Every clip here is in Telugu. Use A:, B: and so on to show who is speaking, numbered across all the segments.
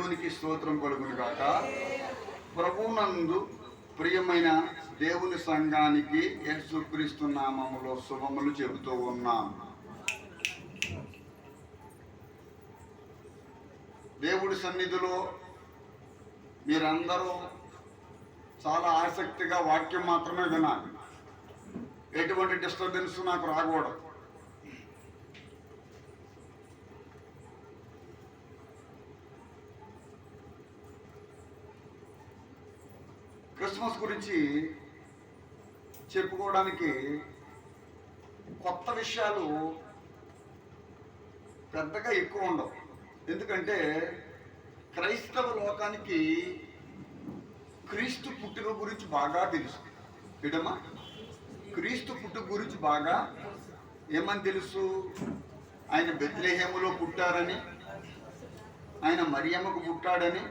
A: దేవునికి స్తోత్రం కలుగును గాక. ప్రభువునందు ప్రియమైన దేవుని సంఘానికి యేసుక్రీస్తు నామములో శుభములు చెబుతూ ఉన్నాం. దేవుడి సన్నిధిలో మీరందరూ చాలా ఆసక్తిగా వాక్యం మాత్రమే వినాలి. ఎటువంటి డిస్టర్బెన్స్ నాకు రాకూడదు. క్రిస్మస్ గురించి చెప్పుకోవడానికి కొత్త విషయాలు పెద్దగా ఎక్కువ ఉండవు. ఎందుకంటే క్రైస్తవ లోకానికి క్రీస్తు పుట్టుక గురించి బాగా తెలుసు. ఏడమ్మా, క్రీస్తు పుట్టుక గురించి బాగా ఏమని తెలుసు? ఆయన బెత్లెహేములో పుట్టారని, ఆయన మరియమ్మకు పుట్టాడని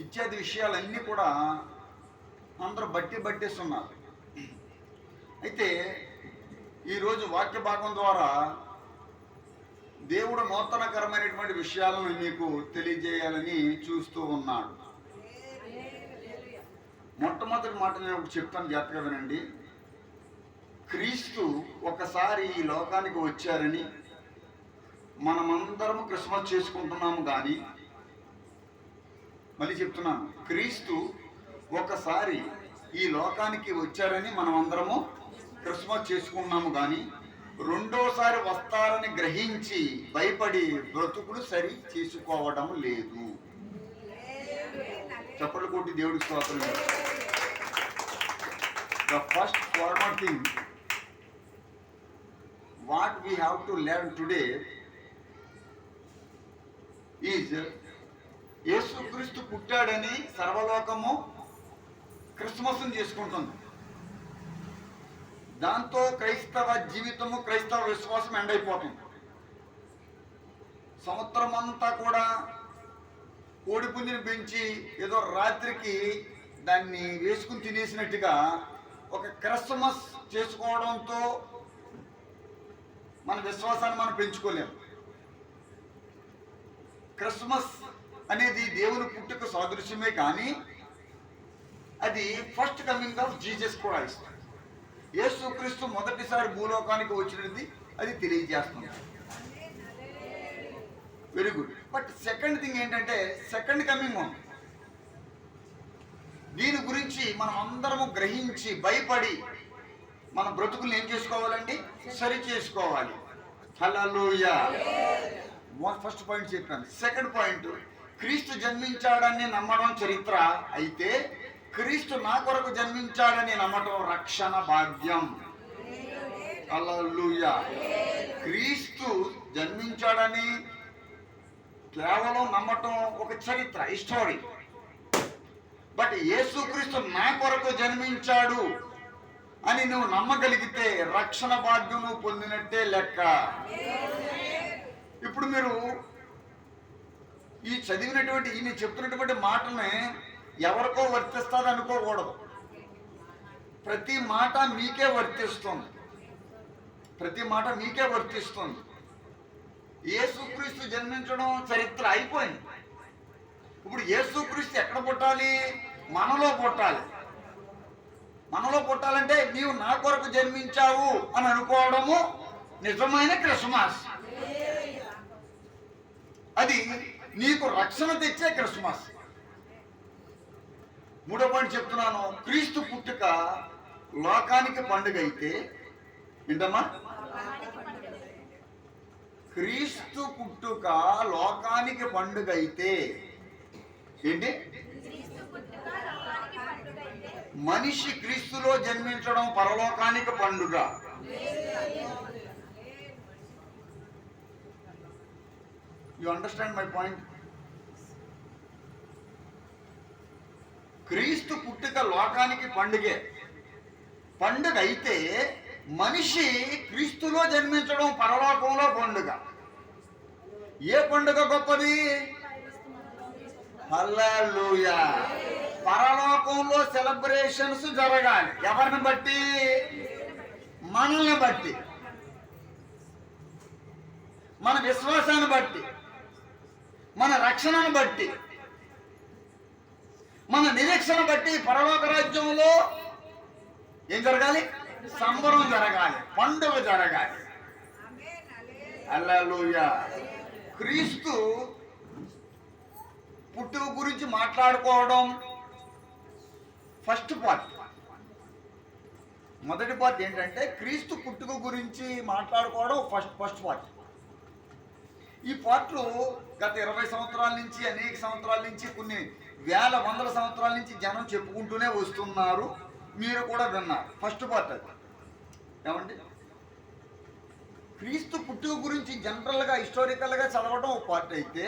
A: ఇత్యాది విషయాలన్నీ కూడా అందరూ బట్టేస్తున్నారు. అయితే ఈరోజు వాక్య భాగం ద్వారా దేవుడు నూతనకరమైనటువంటి విషయాలను మీకు తెలియజేయాలని చూస్తూ ఉన్నాడు. మొట్టమొదటి మాట నేను ఒకటి చెప్తాను, జాగ్రత్తగా వినండి. క్రీస్తు ఒకసారి ఈ లోకానికి వచ్చారని మనమందరం క్రిస్మస్ చేసుకుంటున్నాము. కానీ మళ్ళీ చెప్తున్నాను, క్రీస్తు ఒకసారి ఈ లోకానికి వచ్చారని మనమందరము క్రిస్మస్ చేసుకున్నాము. కానీ రెండోసారి వస్తారని గ్రహించి భయపడి బ్రతుకులు సరి చేసుకోవడం లేదు. చప్పట్లు కొట్టి దేవుడికి స్తోత్రం. The first formal thing what we have to learn today is యేసుక్రీస్తు పుట్టాడని సర్వలోకము క్రిస్మస్ చేసుకుంటుంది. దాంతో క్రైస్తవ జీవితము, క్రైస్తవ విశ్వాసం ఎండ్ అయిపోతుంది. సంవత్సరం అంతా కూడా కోడి పుంజిని పెంచి ఏదో రాత్రికి దాన్ని వేసుకుని తినేసినట్టుగా ఒక క్రిస్మస్ చేసుకోవడంతో మన విశ్వాసాన్ని మనం పెంచుకోలేము. క్రిస్మస్ అనేది దేవుని పుట్టుక సాదృశ్యమే, కానీ అది first coming of Jesus Christ. యేసుక్రీస్తు మొదటిసారి భూలోకానికి వచ్చినది అది తెలియజేస్తుంది. Very good. But second thing ఏంటంటే సెకండ్ కమింగ్ ఉంది. దీని గురించి మనం అందరము గ్రహించి భయపడి మన బ్రతుకులు ఏం చేసుకోవాలండి? సరి చేసుకోవాలి. హల్లెలూయా. ఫస్ట్ పాయింట్ చెప్పాను. సెకండ్ పాయింట్, క్రీస్తు జన్మించాడని నమ్మడం చరిత్ర అయితే క్రీస్తు నా కొరకు జన్మించాడని నమ్మటం రక్షణ భాగ్యం. హల్లెలూయా. క్రీస్తు జన్మించాడని కేవలం నమ్మటం ఒక చరిత్ర, హిస్టరీ. బట్ యేసుక్రీస్తు నా కొరకు జన్మించాడు అని నువ్వు నమ్మగలిగితే రక్షణ భాగ్యం నువ్వు పొందినట్టే లెక్క. ఇప్పుడు మీరు ఈ చదివినటువంటి ఈ చెప్తున్నటువంటి మాటల్ని ఎవరికో వర్తిస్తుంది అనుకోకూడదు. ప్రతి మాట మీకే వర్తిస్తుంది. ప్రతి మాట మీకే వర్తిస్తుంది. యేసుక్రీస్తు జన్మించడం చరిత్ర అయిపోయింది. ఇప్పుడు యేసుక్రీస్తు ఎక్కడ పుట్టాలి? మనలో పుట్టాలి. మనలో పుట్టాలంటే నీవు నా కొరకు జన్మించావు అని అనుకోవడము నిజమైన క్రిస్మస్. అది నీకు రక్షణ తెచ్చే క్రిస్మస్. మూడో పాయింట్ చెప్తున్నాను. క్రీస్తు పుట్టుక లోకానికి పండుగ అయితే, ఏంటమ్మా? క్రీస్తు పుట్టుక లోకానికి పండుగ అయితే ఏంటి? మనిషి క్రీస్తులో జన్మించడం పరలోకానికి పండుగ. You understand my point? క్రీస్తు పుట్టుక లోకానికి పండుగే. పండుగ అయితే మనిషి క్రీస్తులో జన్మించడం పరలోకంలో పండుగ. ఏ పండుగ గొప్పది? హల్లెలూయా. పరలోకంలో సెలబ్రేషన్స్ జరగాలి. ఎవరిని బట్టి? మనల్ని బట్టి, మన విశ్వాసాన్ని బట్టి. మన రక్షణను బట్టి, మన నిరీక్షణ బట్టి పరలోక రాజ్యంలో ఏం జరగాలి? సంబరం జరగాలి, పండుగ జరగాలి. హల్లెలూయా. క్రీస్తు పుట్టుక గురించి మాట్లాడుకోవడం ఫస్ట్ పార్ట్. మొదటి పార్ట్ ఏంటంటే క్రీస్తు పుట్టుక గురించి మాట్లాడుకోవడం ఫస్ట్ పార్ట్. ఈ పార్ట్లు గత 20 సంవత్సరాల నుంచి, అనేక సంవత్సరాల నుంచి, కొన్ని వేల వందల సంవత్సరాల నుంచి జనం చెప్పుకుంటూనే వస్తున్నారు. మీరు కూడా విన్నారు. ఫస్ట్ పార్ట్ అది. ఏమండి? క్రీస్తు పుట్టుక గురించి జనరల్గా హిస్టారికల్గా చదవడం ఒక పార్ట్ అయితే,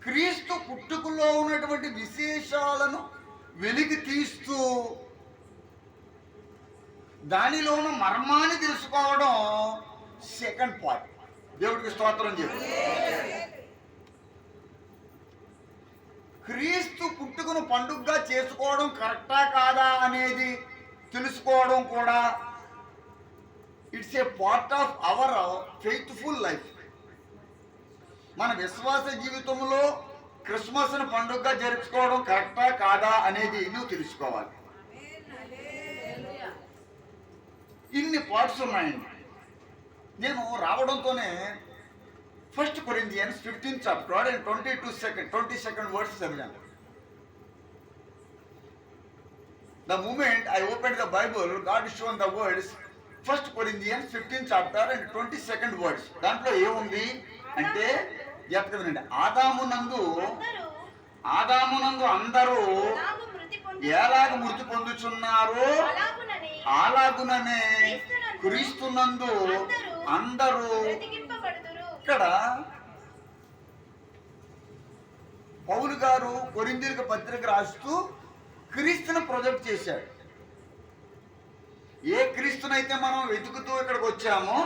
A: క్రీస్తు పుట్టుకలో ఉన్నటువంటి విశేషాలను వెలికి తీస్తూ దానిలో ఉన్న మర్మాన్ని తెలుసుకోవడం సెకండ్ పార్ట్. దేవుడికి స్తోత్రం చెప్పు. క్రీస్తు పుట్టుకను పండుగగా చేసుకోవడం కరెక్టా కాదా అనేది తెలుసుకోవడం కూడా it's a part of our faithful life. మన విశ్వాస జీవితంలో క్రిస్మస్ను పండుగగా జరుపుకోవడం కరెక్టా కాదా అనేది నువ్వు తెలుసుకోవాలి. ఇన్ని పార్ట్స్ ఉన్నాయండి. నేను రావడంతోనే 1 Corinthians 15th chapter and 22nd verse చదివాను. The moment I opened the Bible, God shown the words 1 Corinthians 15th chapter and 22nd verse. దాంట్లో ఏముంది అంటే వినండి. ఆదామునందు అందరూ ఎలాగ మృతి పొందుచున్నారో అలాగుననే క్రీస్తునందు అందరూ. ఇక్కడ పౌలు గారు కొరింథీయులకు పత్రిక రాస్తూ క్రీస్తును ప్రొజెక్ట్ చేశాడు. ఏ క్రీస్తునైతే మనం వెతుకుతూ ఇక్కడికి వచ్చామో,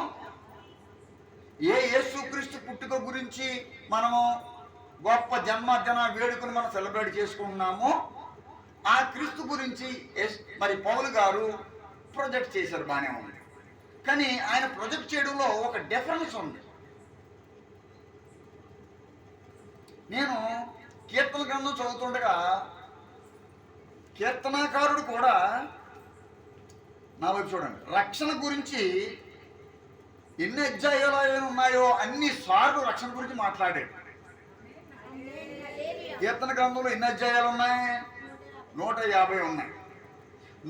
A: ఏ యేసుక్రీస్తు పుట్టుక గురించి మనము గొప్ప జన్మదిన వేడుకను మనం సెలబ్రేట్ చేసుకుంటున్నామో, ఆ క్రీస్తు గురించి మరి పౌలు గారు ప్రొజెక్ట్ చేశారు. బాగానే ఉంది. కానీ ఆయన ప్రొజెక్ట్ చేయడంలో ఒక డిఫరెన్స్ ఉంది. నేను కీర్తన గ్రంథం చదువుతుండగా కీర్తనాకారుడు కూడా నా వైపు చూడండి, రక్షణ గురించి ఎన్ని అధ్యాయాలు ఉన్నాయో అన్ని సార్లు రక్షణ గురించి మాట్లాడాడు. కీర్తన గ్రంథంలో ఎన్ని అధ్యాయాలు ఉన్నాయి? 150 ఉన్నాయి.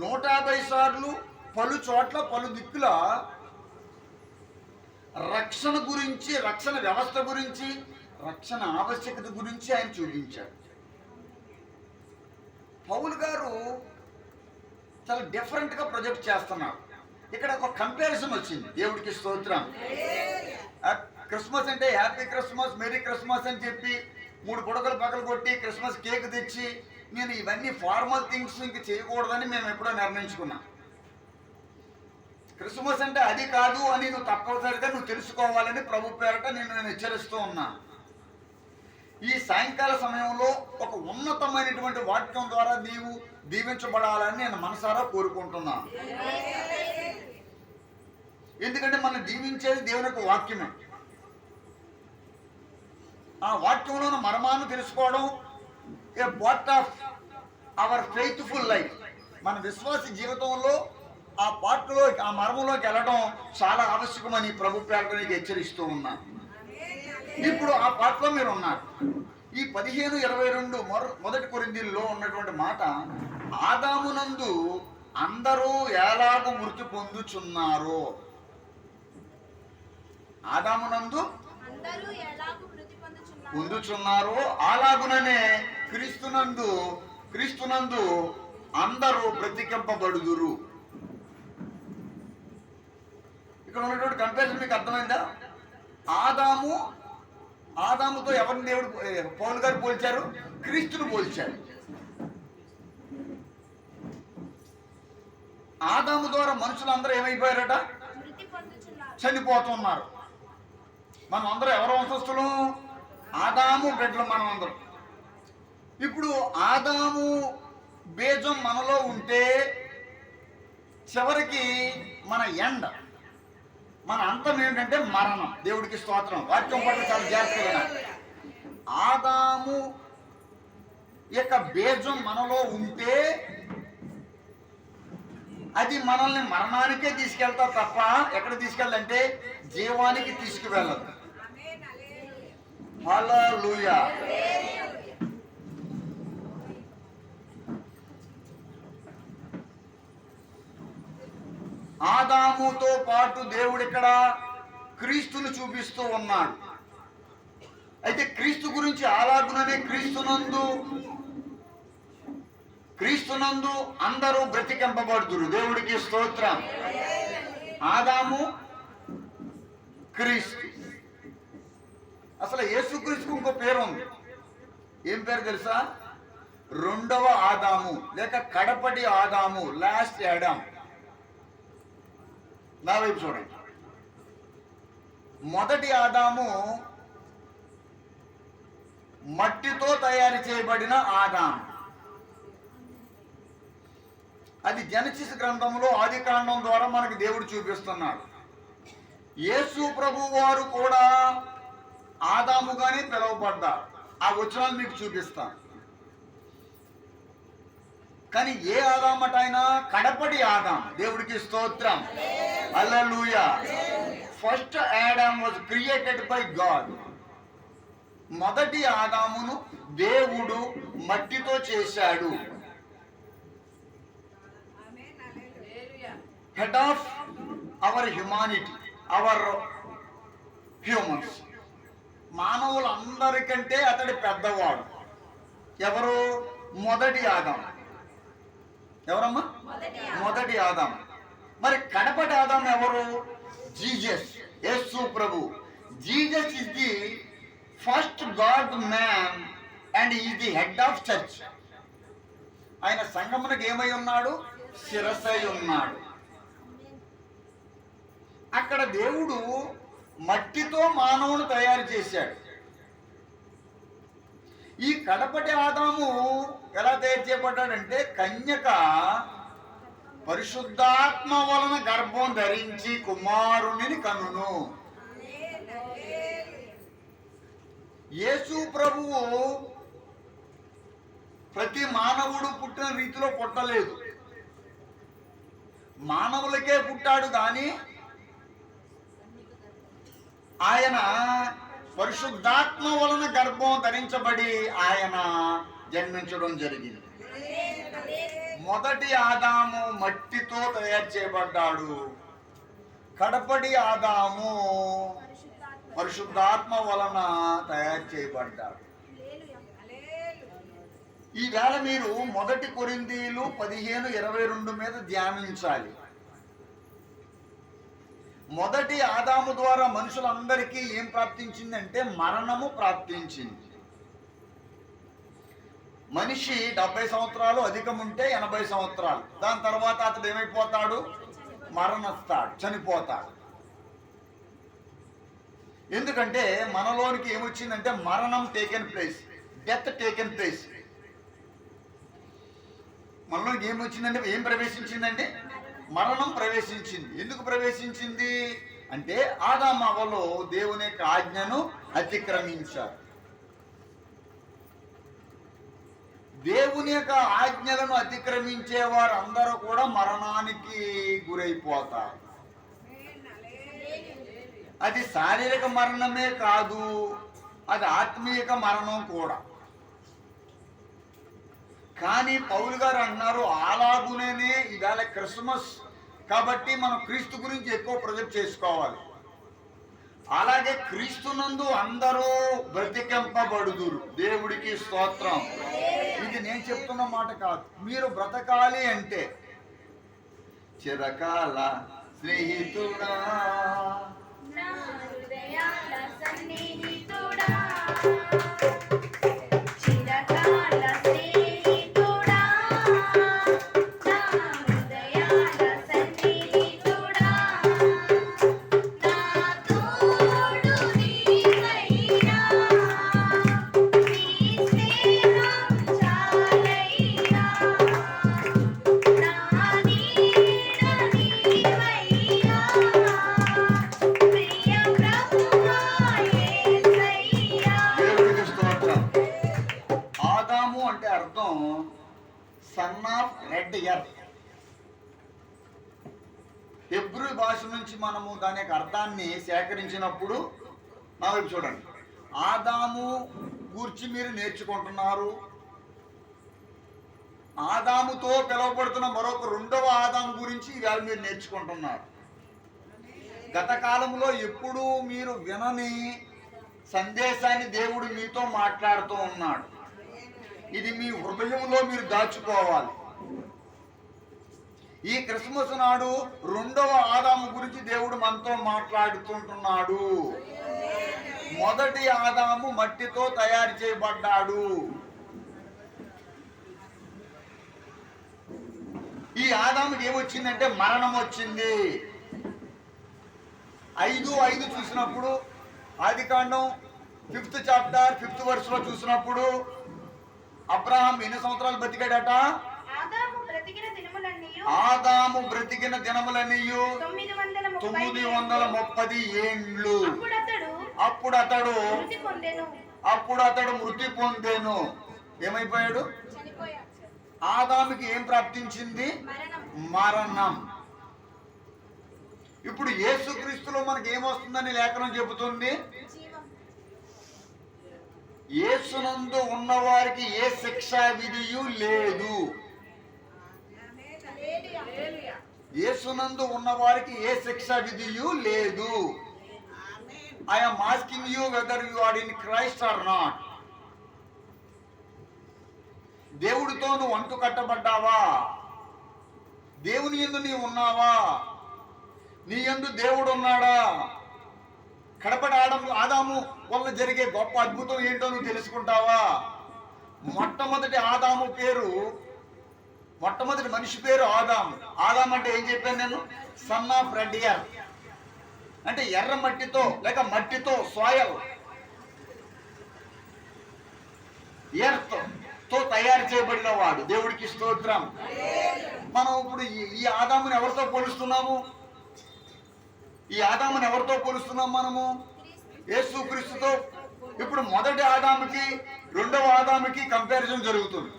A: 150 సార్లు పలు చోట్ల పలు దిక్కుల రక్షణ గురించి, రక్షణ వ్యవస్థ గురించి, రక్షణ ఆవశ్యకత గురించి ఆయన చూపించాడు. పౌలు గారు చాలా డిఫరెంట్గా ప్రొజెక్ట్ చేస్తున్నారు. ఇక్కడ ఒక కంపారిజన్ వచ్చింది. దేవుడికి స్తోత్రం. క్రిస్మస్ అంటే హ్యాపీ క్రిస్మస్, మెరీ క్రిస్మస్ అని చెప్పి 3 బుడగలు పగలు కొట్టి క్రిస్మస్ కేక్ తెచ్చి, నేను ఇవన్నీ ఫార్మల్ థింగ్స్ ఇంక చేయకూడదని మేము ఎప్పుడో నిర్ణయించుకున్నాం. క్రిస్మస్ అంటే అది కాదు అని నువ్వు తప్పనిసరిగా నువ్వు తెలుసుకోవాలని ప్రభు పేరట నేను హెచ్చరిస్తూ ఉన్నాను. ఈ సాయంకాల సమయంలో ఒక ఉన్నతమైనటువంటి వాక్యం ద్వారా నీవు దీవించబడాలని నేను మనసారా కోరుకుంటున్నాను. ఎందుకంటే మనం దీవించేది దేవుని యొక్క వాక్యమే. ఆ వాక్యంలో ఉన్న మర్మాన్ని తెలుసుకోవడం a part of our faithful life. మన విశ్వాస జీవితంలో ఆ పార్ట్లో, ఆ మర్మంలోకి వెళ్ళడం చాలా ఆవశ్యకమని ప్రభు పేరట హెచ్చరిస్తూ ఉన్నాను. ఇప్పుడు ఆ పార్ట్లో మీరు ఉన్నారు. ఈ 15:22 మొదటి కొరింథీయుల్లో ఉన్నటువంటి మాట, ఆదామునందు అందరూ ఎలాగ మృతి పొందుచున్నారో, ఆదామునందు పొందుచున్నారో అలాగుననే క్రీస్తునందు అందరూ బ్రతికింపబడుదురు. ఇక్కడ ఉన్నటువంటి కంపారిజన్ మీకు అర్థమైందా? ఆదాముతో ఎవరిని దేవుడు పౌలు గారు పోల్చారు? క్రీస్తును పోల్చారు. ఆదాము ద్వారా మనుషులందరూ ఏమైపోయారట? చనిపోతున్నారు. మనం అందరూ ఎవరు వంశస్థులు? ఆదాము బిడ్డలు మనం అందరం. ఇప్పుడు ఆదాము బీజం మనలో ఉంటే చివరికి మన మన అంతం ఏంటంటే మరణం. దేవుడికి స్తోత్రం. వాక్యం పట్ల చాలా జాగ్రత్తగా. ఆదాము యొక్క బీజం మనలో ఉంటే అది మనల్ని మరణానికే తీసుకెళ్తా తప్ప ఎక్కడ తీసుకెళ్ళంటే జీవానికి తీసుకువెళ్ళదు. హల్లెలూయా. ఆదాముతో పాటు దేవుడు ఇక్కడ క్రీస్తును చూపిస్తూ ఉన్నాడు. అయితే క్రీస్తు గురించి అలాగుననే క్రీస్తునందు అందరూ బ్రతికింపబడుదురు. దేవుడికి స్తోత్రం. ఆదాము, క్రీస్తు. అసలు యేసుక్రీస్తుకు ఇంకో పేరు ఉంది. ఏం పేరు తెలుసా? రెండవ ఆదాము లేక కడపటి ఆదాము, లాస్ట్ యాడమ్. నా వైపు చూడండి. మొదటి ఆదాము మట్టితో తయారు చేయబడిన ఆదాము. అది జెనసిస్ గ్రంథంలో ఆదికాండం ద్వారా మనకు దేవుడు చూపిస్తున్నాడు. యేసు ప్రభు వారు కూడా ఆదాముగానే పిలువబడ్డారు. ఆ వచనాలు మీకు చూపిస్తాను. కానీ ఏ ఆదామట ఆయన? కడపటి ఆదాం. దేవుడికి స్తోత్రం. Hallelujah. First Adam was created by God. మొదటి ఆదామును దేవుడు మట్టితో చేశాడు. Head of our humanity, our humans. మానవులందరికంటే అతడి పెద్దవాడు. ఎవరు? మొదటి ఆదాం. ఎవరమ్మా? మొదటి ఆదాం. మరి కడపటి ఆదాం ఎవరు? Jesus, Yesu Prabhu. Jesus is the first God man and is the head of church. ఆయన సంఘమునకు ఏమై ఉన్నాడు? శిరస్సై ఉన్నాడు. అక్కడ దేవుడు మట్టితో మానవుని తయారు చేశాడు. ఈ కడపటి ఆదాము ఎలా తయారు చేయబడ్డాడంటే కన్యక పరిశుద్ధాత్మ వలన గర్భం ధరించి కుమారుని కనును. యేసు ప్రభువు ప్రతి మానవుడు పుట్టిన రీతిలో పుట్టలేదు. మానవులకే పుట్టాడు కానీ ఆయన పరిశుద్ధాత్మ వలన గర్భం ధరించబడి ఆయన జన్మించడం జరిగింది. మొదటి ఆదాము మట్టితో తయారు చేయబడ్డాడు. కడపటి ఆదాము పరిశుద్ధాత్మ వలన తయారు చేయబడ్డాడు. ఈవేళ మీరు 1 కొరింథీయులు 15:22 మీద ధ్యానించాలి. మొదటి ఆదాము ద్వారా మనుషులందరికీ ఏం ప్రాప్తించిందంటే మరణము ప్రాప్తించింది. మనిషి 70 సంవత్సరాలు అధికం ఉంటే 80 సంవత్సరాలు. దాని తర్వాత అతడు ఏమైపోతాడు? మరణిస్తాడు, చనిపోతాడు. ఎందుకంటే మనలోనికి ఏమొచ్చిందంటే మరణం taken place, death taken place. మనలోనికి ఏమొచ్చిందంటే ఏం ప్రవేశించిందంటే మరణం ప్రవేశించింది. ఎందుకు ప్రవేశించింది అంటే ఆదాము అవ్వలు దేవుని యొక్క ఆజ్ఞను అతిక్రమించారు. దేవుని యొక్క ఆజ్ఞలను అతిక్రమించే వారు అందరూ కూడా మరణానికి గురైపోతారు. అది శారీరక మరణమే కాదు, అది ఆత్మీయక మరణం కూడా. కానీ పౌలు గారు అన్నారు అలాగునే ఇవాళ క్రిస్మస్ కాబట్టి మనం క్రీస్తు గురించి ఎక్కువ ప్రొజెక్ట్ చేసుకోవాలి. అలాగే క్రీస్తునందు అందరూ బ్రతికింపబడుదురు. దేవుడికి స్తోత్రం. ఇది నేను చెప్తున్న మాట కాదు. మీరు బ్రతకాలి అంటే చిరకాల స్నేహితుడా, అంటే అర్థం son of red earth. Hebrew భాష నుంచి మనము దాని యొక్క అర్థాన్ని సేకరించినప్పుడు నా వైపు చూడండి. ఆదాము గూర్చి మీరు నేర్చుకుంటున్నారు. ఆదాముతో పిలువబడుతున్న మరొక రెండవ ఆదాము గురించి ఇవాళ మీరు నేర్చుకుంటున్నారు. గత కాలంలో ఎప్పుడూ మీరు వినని సందేశాన్ని దేవుడు మీతో మాట్లాడుతూ ఉన్నాడు. ఇది మీ హృదయంలో మీరు దాచుకోవాలి. ఈ క్రిస్మస్ నాడు రెండవ ఆదాము గురించి దేవుడు మనతో మాట్లాడుతుంటున్నాడు. మొదటి ఆదాము మట్టితో తయారు చేయబడ్డాడు. ఈ ఆదాముకి ఏమొచ్చిందంటే మరణం వచ్చింది. 5:5 చూసినప్పుడు, ఆదికాండం 5th చాప్టర్ 5th verse చూసినప్పుడు అబ్రహాం ఎన్ని సంవత్సరాలు బతికాడట? ఆదాము బ్రతికిన దినములన్నీయు 930 ఏండ్లు. అప్పుడు అతడు మృతి పొందెను. ఏమైపోయాడు? ఆదాముకి ఏం ప్రాప్తించింది? మరణం. ఇప్పుడు యేసుక్రీస్తులో మనకి ఏమొస్తుందని లేఖనం చెబుతుంది? యేసునందు ఉన్నవారికి ఏ శిక్షా విధియు లేదు. యేసునందు ఉన్నవారికి ఏ శిక్షా విధియు లేదు. I am asking you whether you are in Christ or not. దేవుడితో నువ్వు అంటు కట్టబడ్డావా? దేవుని యందు నీవు ఉన్నావా? నీ యందు దేవుడు ఉన్నాడా? కడపటి ఆదాము వల్ల జరిగే గొప్ప అద్భుతం ఏంటో నువ్వు తెలుసుకుంటావా? మొట్టమొదటి మనిషి పేరు ఆదాము. ఆదాము అంటే ఏం చెప్పాను నేను? Son of red earth. అంటే ఎర్ర మట్టితో లేక మట్టితో, సాయిల్, ఎర్త్ తో తయారు చేయబడిన వాడు. దేవుడికి స్తోత్రం. మనం ఇప్పుడు ఈ ఆదాముని ఎవరితో పోలుస్తున్నాము? ఈ ఆదాముని ఎవరితో పోలుస్తున్నాం మనము? యేసుక్రీస్తుతో. ఇప్పుడు మొదటి ఆదాముకి రెండవ ఆదాముకి కంపారిజన్ జరుగుతుంది.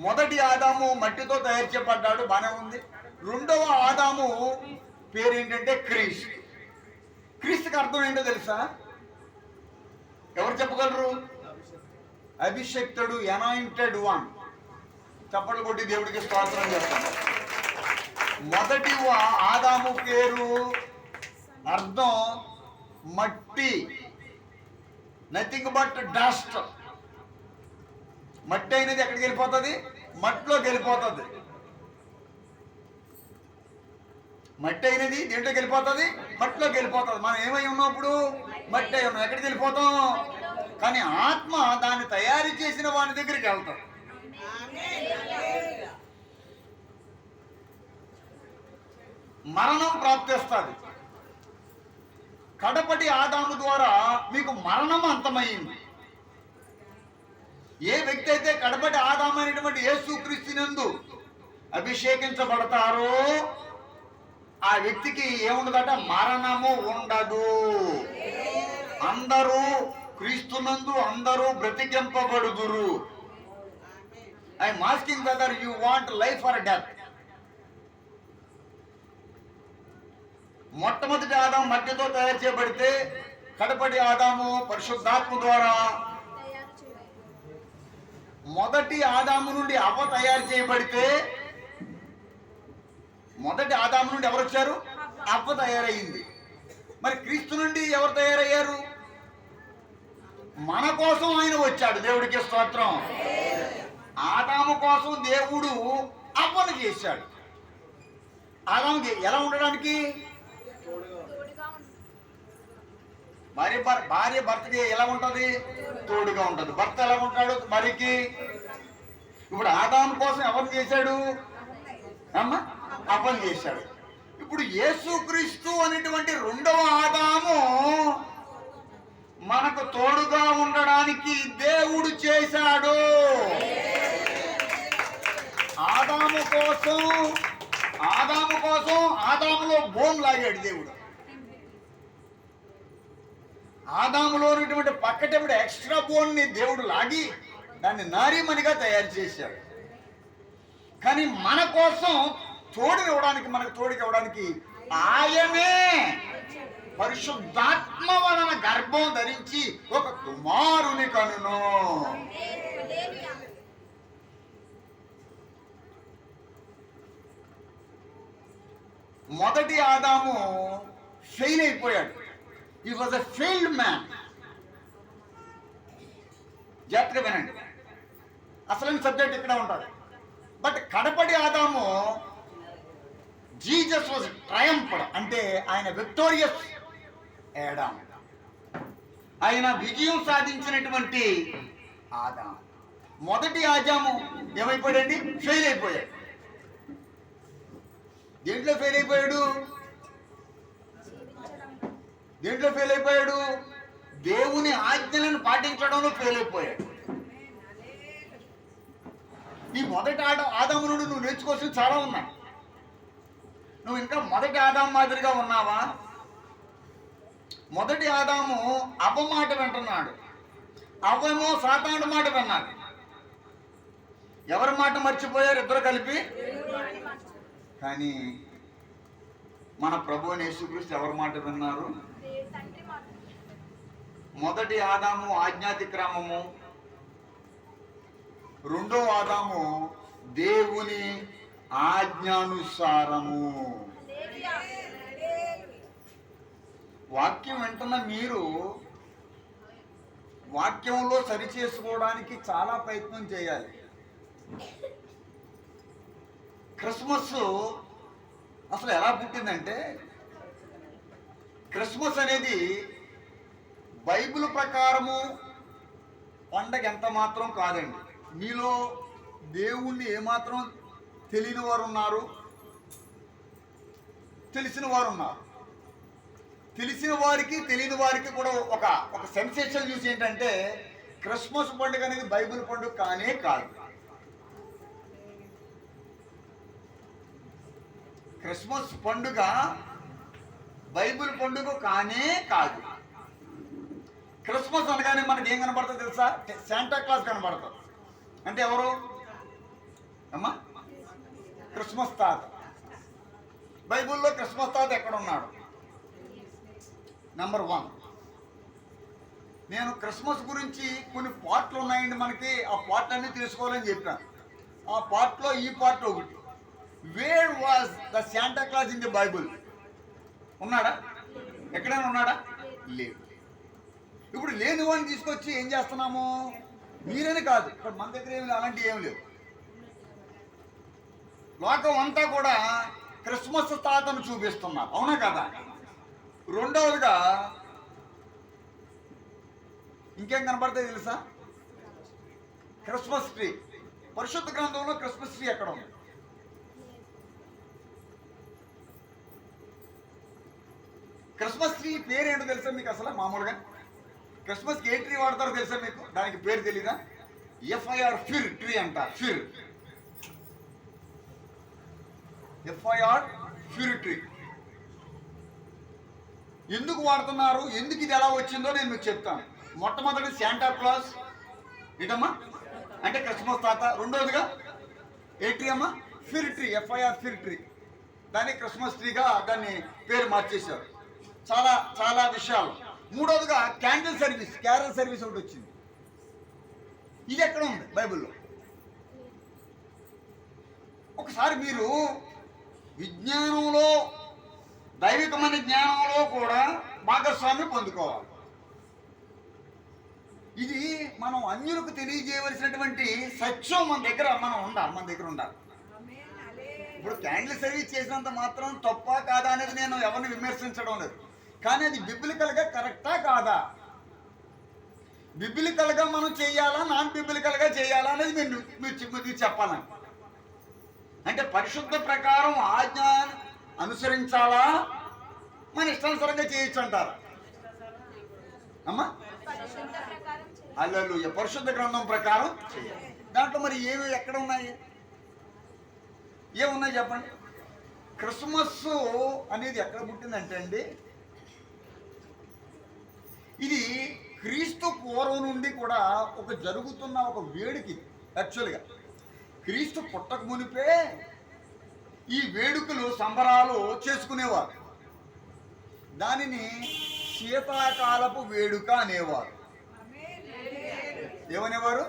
A: మొదటి ఆదాము మట్టితో తయారు చేయబడ్డాడు, బానే ఉంది. రెండవ ఆదాము పేరు ఏంటంటే క్రీస్తు. క్రీస్తుకి అర్థం ఏంటో తెలుసా? ఎవరు చెప్పగలరు? అభిషక్తుడు, అనాయింటెడ్ వన్. చప్పట్లు కొట్టి దేవుడికి స్తోత్రం చేస్తాడు. మొదటి ఆదాము పేరు అర్థం మట్టి, నథింగ్ బట్ డస్ట్. మట్టి అనేది ఎక్కడికి వెళ్ళిపోతుంది? మట్టిలోకి వెళ్ళిపోతుంది. మట్టి అయినది దేంట్లోకి వెళ్ళిపోతుంది? మట్టిలోకి వెళ్ళిపోతుంది. మనం ఏమై ఉన్నప్పుడు మట్టి అయి ఉన్నాం. ఎక్కడికి వెళ్ళిపోతాం? కానీ ఆత్మ దాన్ని తయారు చేసిన వాని దగ్గరికి వెళ్తాం. మరణం ప్రాప్తిస్తుంది. కడపటి ఆదాము ద్వారా మీకు మరణం అంతమైంది. ఏ వ్యక్తి అయితే కడపటి ఆదాము అనేటువంటి యేసుక్రీస్తునందు అభిషేకించబడతారో ఆ వ్యక్తికి ఏముండదట? మరణము ఉండదు. అందరూ క్రీస్తునందు అందరూ బ్రతికింపబడుదురు. I am asking whether you want life or death. మొట్టమొదటి ఆదాము మట్టితో తయారు చేయబడితే, కడపటి ఆదాము పరిశుద్ధాత్మ ద్వారా మొదటి ఆదాము నుండి అవ్వ తయారు చేయబడితే, మొదటి ఆదాము నుండి ఎవరు వచ్చారు? అవ్వ తయారయ్యింది. మరి క్రీస్తు నుండి ఎవరు తయారయ్యారు? మన కోసం ఆయన వచ్చాడు. దేవుడికి స్తోత్రం. ఆదాము కోసం దేవుడు అవ్వను చేశాడు. ఆదాముకి ఎలా ఉండడానికి? భార్య భర్తకి ఎలా ఉంటది? తోడుగా ఉంటది. భర్త ఎలా ఉంటాడు భార్యకి? ఇప్పుడు ఆదాము కోసం ఎవరు చేశాడు? అమ్మా అవ్వను చేశాడు. ఇప్పుడు యేసుక్రీస్తు అనేటువంటి రెండవ ఆదాము మనకు తోడుగా ఉండడానికి దేవుడు చేశాడు. ఆదాము కోసం ఆదాములో బోన్ లాగాడు దేవుడు. ఆదాములో ఉన్నటువంటి పక్కటప్పుడు ఎక్స్ట్రా బోన్ని దేవుడు లాగి దాన్ని నారీమణిగా తయారు చేశాడు. కానీ మన కోసం మనకు తోడుకి ఇవ్వడానికి ఆయనే పరిశుద్ధాత్మ వలన గర్భం ధరించి ఒక కుమారుని కనును. మొదటి ఆదాము ఫెయిల్ అయిపోయాడు. హి వాజ్ ఎ ఫెయిల్డ్ మ్యాన్. జాగ్రత్తగా వినండి, అసలు సబ్జెక్ట్ ఇక్కడ ఉంటుంది. బట్ కడపడి ఆదాము జీసస్ వాజ్ ట్రయంఫ్డ్, అంటే ఆయన విక్టోరియస్ ఆదాము, ఆయన విజయం సాధించినటువంటి ఆదాము. మొదటి ఆదాము ఏమైపోయాడండి? ఫెయిల్ అయిపోయాడు. దేంట్లో ఫెయిల్ అయిపోయాడు? దేవుని ఆజ్ఞలను పాటించడంలో ఫెయిల్ అయిపోయాడు. ఈ మొదటి ఆదాము నుండి నువ్వు నేర్చుకోవాల్సిన చాలా ఉన్నాయి. నువ్వు ఇంకా మొదటి ఆదాము మాదిరిగా ఉన్నావా? మొదటి ఆదాము అవ్వ మాట వింటున్నాడు, అవ్వేమో సాతాను మాట విన్నాడు. ఎవరి మాట మర్చిపోయారు? ఇద్దరు కలిపి. కానీ మన ప్రభువైన యేసుక్రీస్తు ఎవరి మాట విన్నారు? మొదటి ఆదాము ఆజ్ఞాతిక్రమము, రెండో ఆదాము దేవుని ఆజ్ఞానుసారము. వాక్యం వింటున్న మీరు వాక్యంలో సరిచేసుకోవడానికి చాలా ప్రయత్నం చేయాలి. క్రిస్మస్ అసలు ఎలా పుట్టిందంటే, క్రిస్మస్ అనేది బైబిల్ ప్రకారము పండగ ఎంత మాత్రం కాదండి. మీలో దేవుణ్ణి ఏమాత్రం తెలియని వారు ఉన్నారు, తెలిసిన వారు ఉన్నారు. తెలిసిన వారికి తెలియని వారికి కూడా ఒక సెన్సేషన్ న్యూస్ ఏంటంటే, క్రిస్మస్ పండుగ అనేది బైబిల్ పండుగ కానే కాదు. క్రిస్మస్ పండుగ బైబిల్ పండుగ కానే కాదు. క్రిస్మస్ అనగానే మనకి ఏం కనబడుతుంది తెలుసా? శాంటా క్లాస్ కనబడుతుంది. అంటే ఎవరు అమ్మా? క్రిస్మస్ తాత. బైబిల్లో క్రిస్మస్ తాత ఎక్కడ ఉన్నాడు? నెంబర్ 1. నేను క్రిస్మస్ గురించి కొన్ని పార్ట్లు ఉన్నాయండి మనకి, ఆ పార్ట్లన్నీ తెలుసుకోవాలని చెప్పాను. ఆ పార్ట్లో ఈ పార్ట్ ఒకటి. Where was the Santa Claus in the Bible? ఉన్నాడా? ఎక్కడైనా ఉన్నాడా? లేదు. ఇప్పుడు లేని వాడిని తీసుకొచ్చి ఏం చేస్తున్నాము? మీరని కాదు, ఇప్పుడు మన దగ్గర ఏమి అలాంటివి ఏమి లేవు. లోకం అంతా కూడా క్రిస్మస్ తాతను చూపిస్తున్నారు, అవునా కదా? రెండవదిగా ఇంకేం కనబడతాయి తెలుసా? Christmas tree. పరిశుద్ధ గ్రంథంలో క్రిస్మస్ ట్రీ ఎక్కడ ఉంది? క్రిస్మస్ ట్రీ పేరు ఏంటో తెలుసా మీకు? అసలు మామూలుగా క్రిస్మస్కి ఏ ట్రీ వాడతారో తెలుసా మీకు? దానికి పేరు తెలీదా? FIR ఫిర్ ట్రీ అంట. FIR fir tree. ఎందుకు వాడుతున్నారు, ఎందుకు ఇది ఎలా వచ్చిందో నేను మీకు చెప్తాను. మొట్టమొదటి శాంటా క్లాస్ ఇదమ్మా, అంటే క్రిస్మస్ తాత. రెండోదిగా ఏ ట్రీ అమ్మా? Fir tree. FIR fir tree. దాన్ని క్రిస్మస్ ట్రీగా దాన్ని పేరు మార్చేశారు. చాలా చాలా విషయాలు. మూడోదిగా క్యాండిల్ సర్వీస్, క్యారల్ సర్వీస్ ఒకటి వచ్చింది. ఇది ఎక్కడ ఉంది బైబిల్లో? ఒకసారి మీరు విజ్ఞానంలో, దైవికమైన జ్ఞానంలో కూడా భాగస్వామి పొందుకోవాలి. ఇది మనం అన్యులకు తెలియజేయవలసినటువంటి సత్యం మన దగ్గర ఉండాలి. ఇప్పుడు క్యాండిల్ సర్వీస్ చేసినంత మాత్రం తప్ప కాదా అనేది నేను ఎవరిని విమర్శించడం లేదు. కానీ అది బిబ్లికల్గా కరెక్టా కాదా? బిబ్లికల్గా మనం చేయాలా, నాన్ బిబ్లికల్గా చేయాలా అనేది మీరు చెప్పాలని. అంటే పరిశుద్ధ ప్రకారం ఆజ్ఞ అనుసరించాలా, మన ఇష్టానుసారంగా చేయొచ్చు అంటారు అమ్మా? హల్లెలూయా. పరిశుద్ధ గ్రంథం ప్రకారం చేయాలి. దాంట్లో మరి ఎక్కడ ఉన్నాయి? ఏమున్నాయి చెప్పండి. క్రిస్మస్ అనేది ఎక్కడ పుట్టిందంటే అండి, ఇది క్రీస్తు పూర్వం నుండి కూడా ఒక జరుగుతున్న ఒక వేడుక ఇది. యాక్చువల్గా క్రీస్తు పుట్టక మునిపే ఈ వేడుకలు సంబరాలు చేసుకునేవారు. దానిని శీతాకాలపు వేడుక అనేవారు. ఏమనేవారు?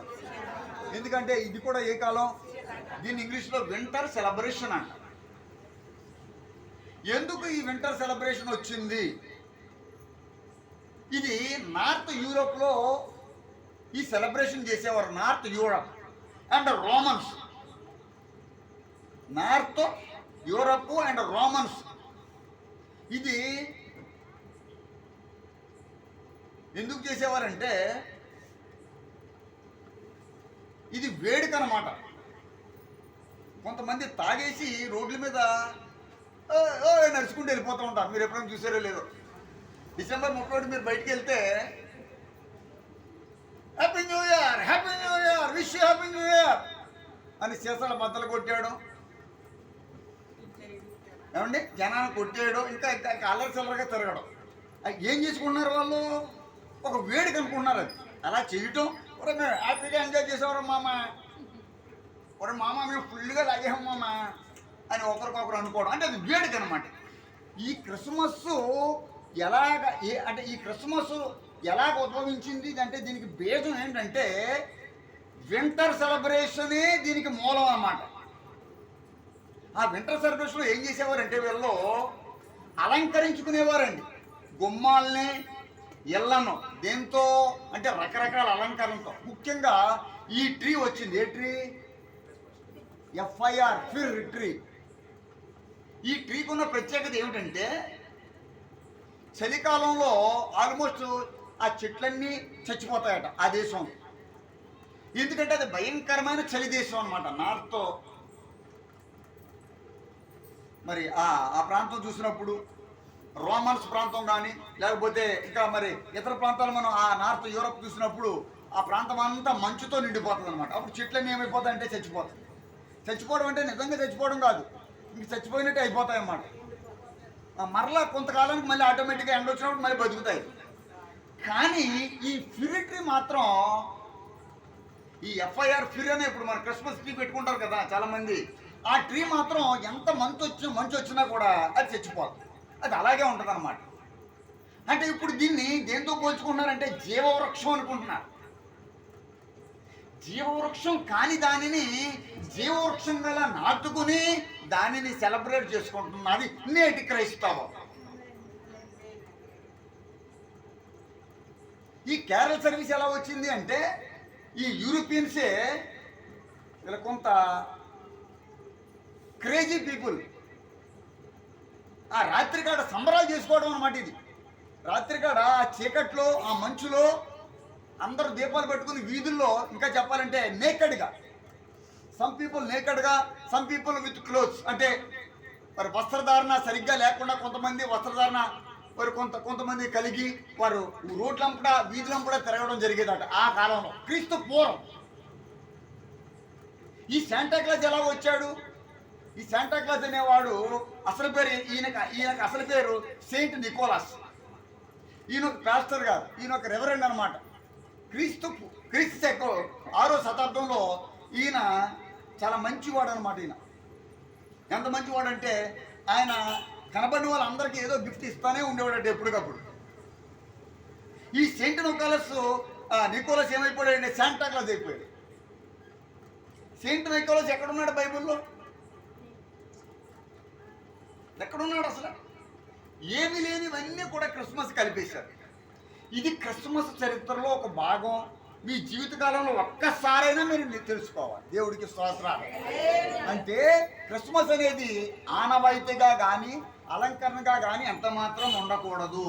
A: ఎందుకంటే ఇది కూడా ఏ కాలం? దీన్ని ఇంగ్లీష్లో వింటర్ సెలబ్రేషన్ అంట. ఎందుకు ఈ వింటర్ సెలబ్రేషన్ వచ్చింది? ఇది నార్త్ యూరోప్లో ఈ సెలబ్రేషన్ చేసేవారు. North Europe and Romans. North Europe and Romans ఇది ఎందుకు చేసేవారంటే ఇది వేడుక అన్నమాట. కొంతమంది తాగేసి రోడ్ల మీద నడుచుకుంటూ వెళ్ళిపోతూ ఉంటారు. మీరు ఎప్పుడైనా చూసారో లేదో. డిసెంబర్ 31 మీరు బయటికి వెళ్తే happy new year, happy new year, wish you happy new year అని సీసాల మద్దలు కొట్టాడు. ఏమండి? జనాన్ని కొట్టేయడం, ఇంకా ఇంకా అల్లరి చిల్లరగా తిరగడం. ఏం చేసుకుంటున్నారు వాళ్ళు? ఒక వేడుక అనుకుంటున్నారు. అది అలా చేయటం, ఒరే మేము హ్యాపీగా ఎంజాయ్ చేసేవారు మామ, ఒరే మామ మేము ఫుల్గా లాగేసాం మామ అని ఒకరికొకరు అనుకోవడం. అంటే అది వేడుక అనమాట. ఈ క్రిస్మస్ అంటే ఈ క్రిస్మస్ ఎలాగ ఉద్భవించింది అంటే దీనికి బేజం ఏంటంటే వింటర్ సెలబ్రేషనే దీనికి మూలం అన్నమాట. ఆ వింటర్ సెలబ్రేషన్లో ఏం చేసేవారంటే వీళ్ళు అలంకరించుకునేవారండి గుమ్మాలని, ఇళ్లను. దేంతో అంటే రకరకాల అలంకరణతో. ముఖ్యంగా ఈ ట్రీ వచ్చింది. ఏ ట్రీ? FIR, fir tree. ఈ ట్రీకి ఉన్న ప్రత్యేకత ఏమిటంటే చలికాలంలో ఆల్మోస్ట్ ఆ చెట్లన్నీ చచ్చిపోతాయట ఆ దేశం. ఎందుకంటే అది భయంకరమైన చలి దేశం అనమాట. నార్త్ మరి ఆ ప్రాంతం చూసినప్పుడు రోమన్స్ ప్రాంతం కానీ లేకపోతే ఇంకా మరి ఇతర ప్రాంతాలు మనం ఆ నార్త్ యూరప్ చూసినప్పుడు ఆ ప్రాంతం అంతా మంచుతో నిండిపోతుంది అనమాట. అప్పుడు చెట్లన్నీ ఏమైపోతాయంటే చచ్చిపోతాయి. చచ్చిపోవడం అంటే నిజంగా చచ్చిపోవడం కాదు, ఇంక చచ్చిపోయినట్టు అయిపోతాయి అన్నమాట. మరలా కొంతకాలానికి మళ్ళీ ఆటోమేటిక్గా ఎండ వచ్చినప్పుడు మళ్ళీ బతుకుతాయి. కానీ ఈ ఫిర్ ట్రీ మాత్రం, ఈ FIR ఫిర్ అనే ఇప్పుడు మన క్రిస్మస్ ట్రీ పెట్టుకుంటారు కదా చాలామంది, ఆ ట్రీ మాత్రం ఎంత మంచు వచ్చినా కూడా అది చచ్చిపోతుంది. అది అలాగే ఉంటుంది అన్నమాట. అంటే ఇప్పుడు దీన్ని దేంతో పోల్చుకుంటున్నారంటే జీవవృక్షం అనుకుంటున్నారు. జీవవృక్షం కాని దానిని జీవవృక్షం గల నాటుకుని దానిని సెలబ్రేట్ చేసుకుంటున్నది నేటి క్రైస్తవం. ఈ క్యారల్ సర్వీస్ ఎలా వచ్చింది అంటే ఈ యూరోపియన్సే ఇలా కొంత క్రేజీ పీపుల్ ఆ రాత్రికాడ సంబరాలు చేసుకోవడం అన్నమాట. ఇది రాత్రికాడ ఆ చీకట్లో ఆ మంచులో అందరూ దీపాలు పెట్టుకుని వీధుల్లో, ఇంకా చెప్పాలంటే నేకెడ్గా, సమ్ పీపుల్ నేకెడ్గా, సమ్ పీపుల్ విత్ క్లోత్స్. అంటే వారు వస్త్రధారణ సరిగ్గా లేకుండా కొంతమంది వస్త్రధారణ వారు కొంతమంది కలిగి వారు రోడ్లంపడా వీధులంపడా తిరగడం జరిగేదట ఆ కాలంలో, క్రీస్తు పూర్వం. ఈ శాంటాక్లాజ్ ఎలా వచ్చాడు? ఈ శాంటాక్లాజ్ అనేవాడు అసలు పేరు ఈయనకు అసలు పేరు సెయింట్ నికోలాస్. ఈయన ఒక పాస్టర్ గారు, ఈయన ఒక రెవరెండ్ అనమాట. క్రీస్తు శకం 6వ శతాబ్దంలో ఈయన చాలా మంచివాడు అనమాట. ఈయన ఎంత మంచివాడంటే ఆయన కనబడిన వాళ్ళందరికీ ఏదో గిఫ్ట్ ఇస్తానే ఉండేవాడంటే ఎప్పటికప్పుడు. ఈ సెయింట్ నికోలస్ ఏమైపోయాడంటే శాంటాక్లాజ్ అయిపోయాడు. సెయింట్ నికోలస్ ఎక్కడున్నాడు బైబిల్లో? ఎక్కడున్నాడు అసలు? ఏమీ లేనివన్నీ కూడా క్రిస్మస్ కలిపేశారు. ఇది క్రిస్మస్ చరిత్రలో ఒక భాగం. మీ జీవితకాలంలో ఒక్కసారైనా మీరు తెలుసుకోవాలి. దేవుడికి స్తోత్రాలు. అంటే క్రిస్మస్ అనేది ఆనవాయితీగా కానీ అలంకరణగా కానీ ఎంత మాత్రం ఉండకూడదు.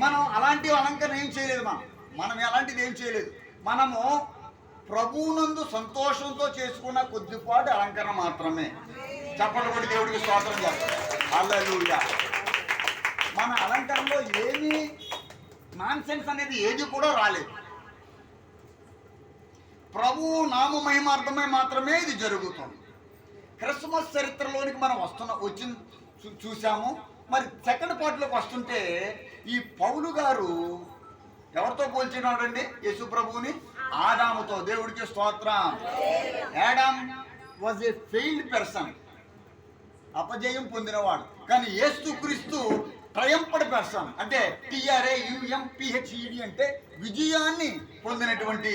A: మనం అలాంటి అలంకరణ ఏం చేయలేదు. మనం అలాంటిది ఏం చేయలేదు. మనము ప్రభువునందు సంతోషంతో చేసుకున్న కొద్దిపాటి అలంకరణ మాత్రమే. చెప్పలు కూడా దేవుడికి స్తోత్రం చేస్తాం. హల్లెలూయా. మన అలంకరణలో ఏమీ నాన్సెన్స్ అనేది ఏది కూడా రాలేదు. ప్రభువు నామ మహిమార్థమే మాత్రమే ఇది జరుగుతుంది. క్రిస్మస్ చరిత్రలోనికి మనం చూసాము. మరి సెకండ్ పార్ట్లోకి వస్తుంటే ఈ పౌలు గారు ఎవరితో పోల్చినాడండి యేసు ప్రభువుని? ఆదాముతో. దేవుడికి స్తోత్రం. Adam was a failed person, అపజయం పొందినవాడు. కానీ యేసుక్రీస్తు ట్రయంప్డ్ పర్సన్, అంటే TRAUMPHED, అంటే విజయాన్ని పొందినటువంటి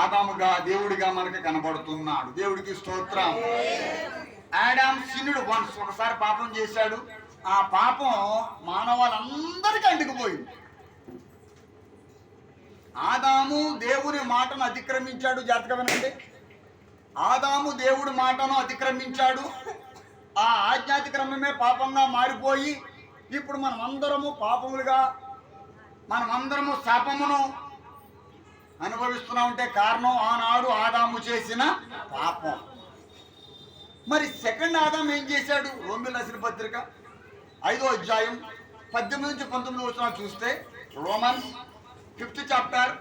A: ఆదాముగా దేవుడిగా మనకు కనబడుతున్నాడు. దేవుడికి స్తోత్రం. ఆడమ్ సిన్నుడు వన్స్, ఒకసారి పాపం చేశాడు. ఆ పాపం మానవాళ్ళందరికీ అంటుకుపోయింది. ఆదాము దేవుని మాటను అతిక్రమించాడు. జాగ్రత్తగా వినండి. ఆదాము దేవుడి మాటను అతిక్రమించాడు. ఆ ఆజ్ఞాతిక్రమమే పాపంగా మారిపోయి ఇప్పుడు మనమందరము పాపములుగా, మనమందరము శాపమును అనుభవిస్తున్నా ఉంటే కారణం ఆనాడు ఆదాము చేసిన పాపం. మరి సెకండ్ ఆదాం ఏం చేశాడు? రోమీయులకు రాసిన పత్రిక 5వ అధ్యాయం 18 నుంచి 19 వచనాలు చూస్తే, Romans 5th chapter,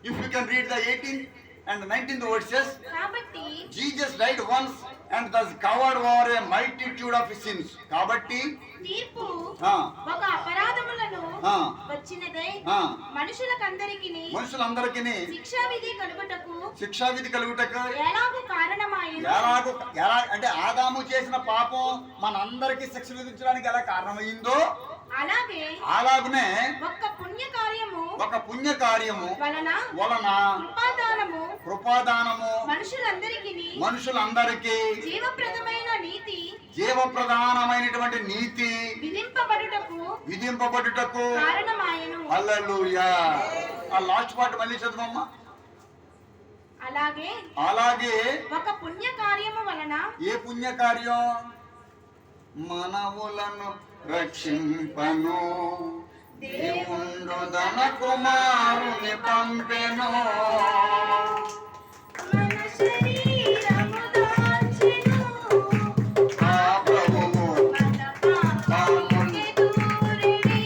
A: if you can read the 18th and 19th verses,
B: కాబట్టి
A: Jesus died once and thus covered over a multitude of sins. కాబట్టి
B: తీర్పు
A: ఆ,
B: ఒక అపరాధములను
A: ఆ,
B: వచ్చినదే
A: ఆ,
B: మనుషులందరికీ శిక్షావిధి కలుగుటకు
A: శిక్షావిధి కలుగుటకు
B: ఎలాగూ కారణమాయెను.
A: ఎలా అంటే ఆదాము చేసిన పాపం మనందరికీ శిక్ష విధించడానికి ఎలా కారణమైందో, అలాగనే ఒక పుణ్య కార్యము వలన కృపాదానము మనుషులందరికీ జీవప్రధానమైనటువంటి నీతి విధింపబడుటకు హల్లెలూయా. ఆ లాస్ట్ పార్ట్ మళ్ళీ చదువమ్మా. అలాగే
B: ఒక పుణ్య కార్యము వలన,
A: ఏ పుణ్య కార్యం? మనవులను రక్షింపను దేవుండు తన కుమారుని పంపెను.
B: మన శరీరము దాచెను
A: ఆ ప్రభువు
B: మన పాపముకి దూరిడి,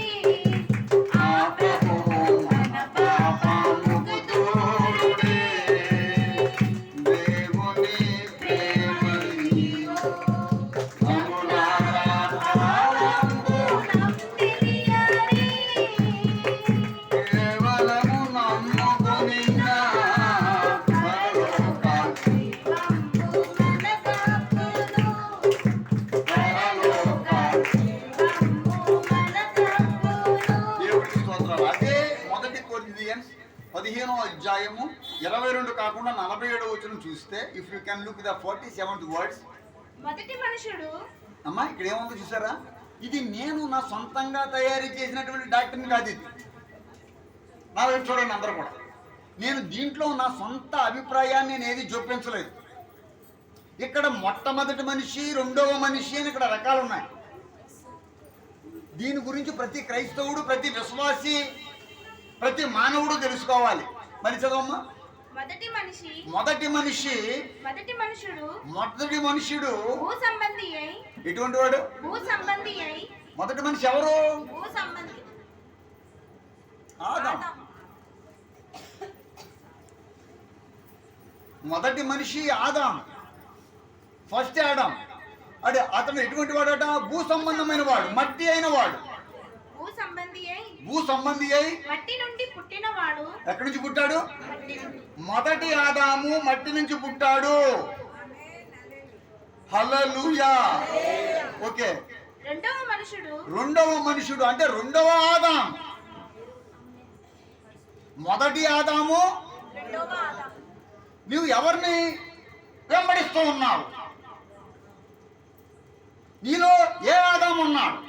A: ఆ ప్రభువు
B: మన పాపముకి దూరిడి.
A: దేవుని ప్రేమని అనులారా కేవలము నమ్ముకొనిన దేవుడికి స్తోత్రాలు. అదే మొదటి కొరింథీయన్స్ 15వ అధ్యాయము 22 కాకుండా 47వ వచనం చూస్తే, if you can look the 47th words.
B: మొదటి మనుషుడు
A: అమ్మా ఇక్కడ ఏముందో చూసారా? ఇది నేను నా సొంతంగా తయారు చేసినటువంటి డాక్టర్ని కాదు. ఇది నా వైపు చూడండి అందరూ కూడా. నేను దీంట్లో నా సొంత అభిప్రాయాన్ని నేను ఏది చూపించలేదు. ఇక్కడ మొట్టమొదటి మనిషి, రెండవ మనిషి అని ఇక్కడ రకాలు ఉన్నాయి. దీని గురించి ప్రతి క్రైస్తవుడు, ప్రతి విశ్వాసి, ప్రతి మానవుడు తెలుసుకోవాలి. మరి చదవమ్మా.
B: మొదటి
A: మనుషుడు
B: భూ సంబంధి అయి,
A: ఎటువంటి వాడు? మొదటి మనిషి ఎవరు? ఆదాం. మొదటి మనిషి ఆదాం, ఫస్ట్ ఆదాం. అదే అతను ఎటువంటి వాడట? భూ సంబంధమైన వాడు, మట్టి అయిన వాడు. భూ సంబంధి అయి
B: మట్టి నుండి పుట్టినవాడు.
A: ఎక్కడి నుంచి పుట్టాడు? మొదటి ఆదాము మట్టి నుంచి పుట్టాడు. హల్లెలూయా. ఓకే. రెండవ మనుషుడు అంటే రెండవ ఆదాం. మొదటి ఆదాము. నువ్వు ఎవరిని వెంబడిస్తూ ఉన్నావు? నీలో ఏ ఆదాము ఉన్నాడు?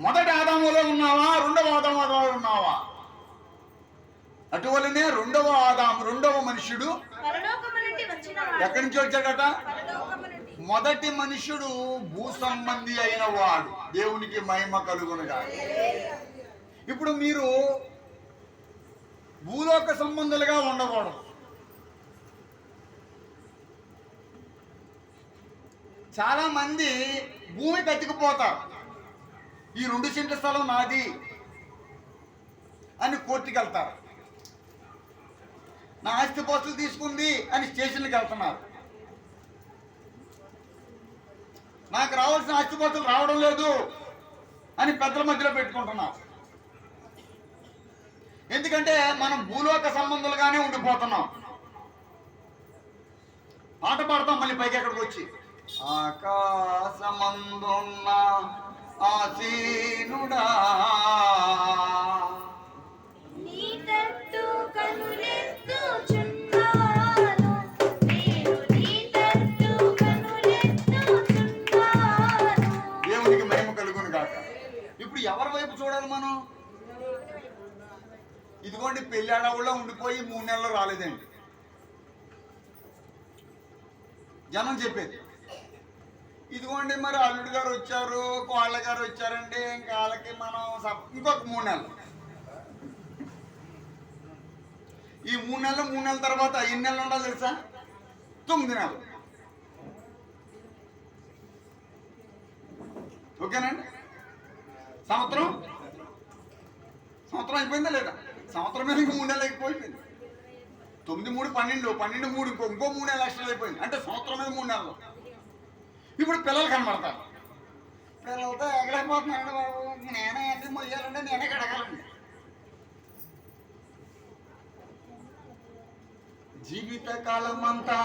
A: మొదటి ఆదాములో ఉన్నావా? రెండవ ఆదాములో ఉన్నావా? అటువలనే రెండవ ఆదాము, రెండవ మనుషుడు ఎక్కడి నుంచి వచ్చాడట? మొదటి మనుషుడు భూ సంబంధి అయిన వాడు. దేవునికి మహిమ కలుగునుగా. ఇప్పుడు మీరు భూలోక సంబంధులుగా ఉండకూడదు. చాలా మంది భూమికి అతికిపోతారు. ఈ 2 సెంట్ల స్థలం నాది అని కోర్టుకి వెళ్తారు. నా ఆస్తిపాస్తులు తీసుకుంది అని స్టేషన్కి వెళ్తున్నారు. నాకు రావాల్సిన ఆస్తిపాస్తులు రావడం లేదు అని పెద్దల మధ్యలో పెట్టుకుంటున్నావు. ఎందుకంటే మనం భూలోక సంబంధులుగానే ఉండిపోతున్నాం. పాట పాడతాం మళ్ళీ పైకి ఎక్కడికి వచ్చి, ఆకాశమందున్న ఆసీనుడా
B: నీ తట్టు కనులెత్తుచున్నాను, నేను నీ తట్టు కనులెత్తుచున్నాను.
A: దేవునికి మహిమ కలుగును గాక. ఇప్పుడు ఎవరి వైపు చూడాలి మనం? ఇదిగోండి పెళ్లి అడవుల్లో ఉండిపోయి 3 నెలలు రాలేదండి. జనం చెప్పేది ఇదిగోండి మరి అల్లుడు గారు వచ్చారు, కోళ్ళ గారు వచ్చారండి, ఇంకా వాళ్ళకి మనం ఇంకొక 3 నెలలు. ఈ 3 నెలల తర్వాత ఎన్ని నెలలు ఉండాలి తెలుసా? 9 నెలలు. ఓకేనండి? సంవత్సరం అయిపోయిందా లేదా? సంవత్సరం మీద ఇంకో 3 నెలలు అయిపోయింది. 9, 3, 12, 12, 3 ఇంకో 3 నెలలు ఎక్స్ట్రా అయిపోయింది. అంటే సంవత్సరం మీద 3 నెలలు. ఇప్పుడు పిల్లలు కనబడతారు. పిల్లలతో ఎగలేకపోతున్నాడు బాబు, నేనే ఎక్కడ మొయ్యాలంటే నేనే కడగాలండి. జీవితకాలం అంతా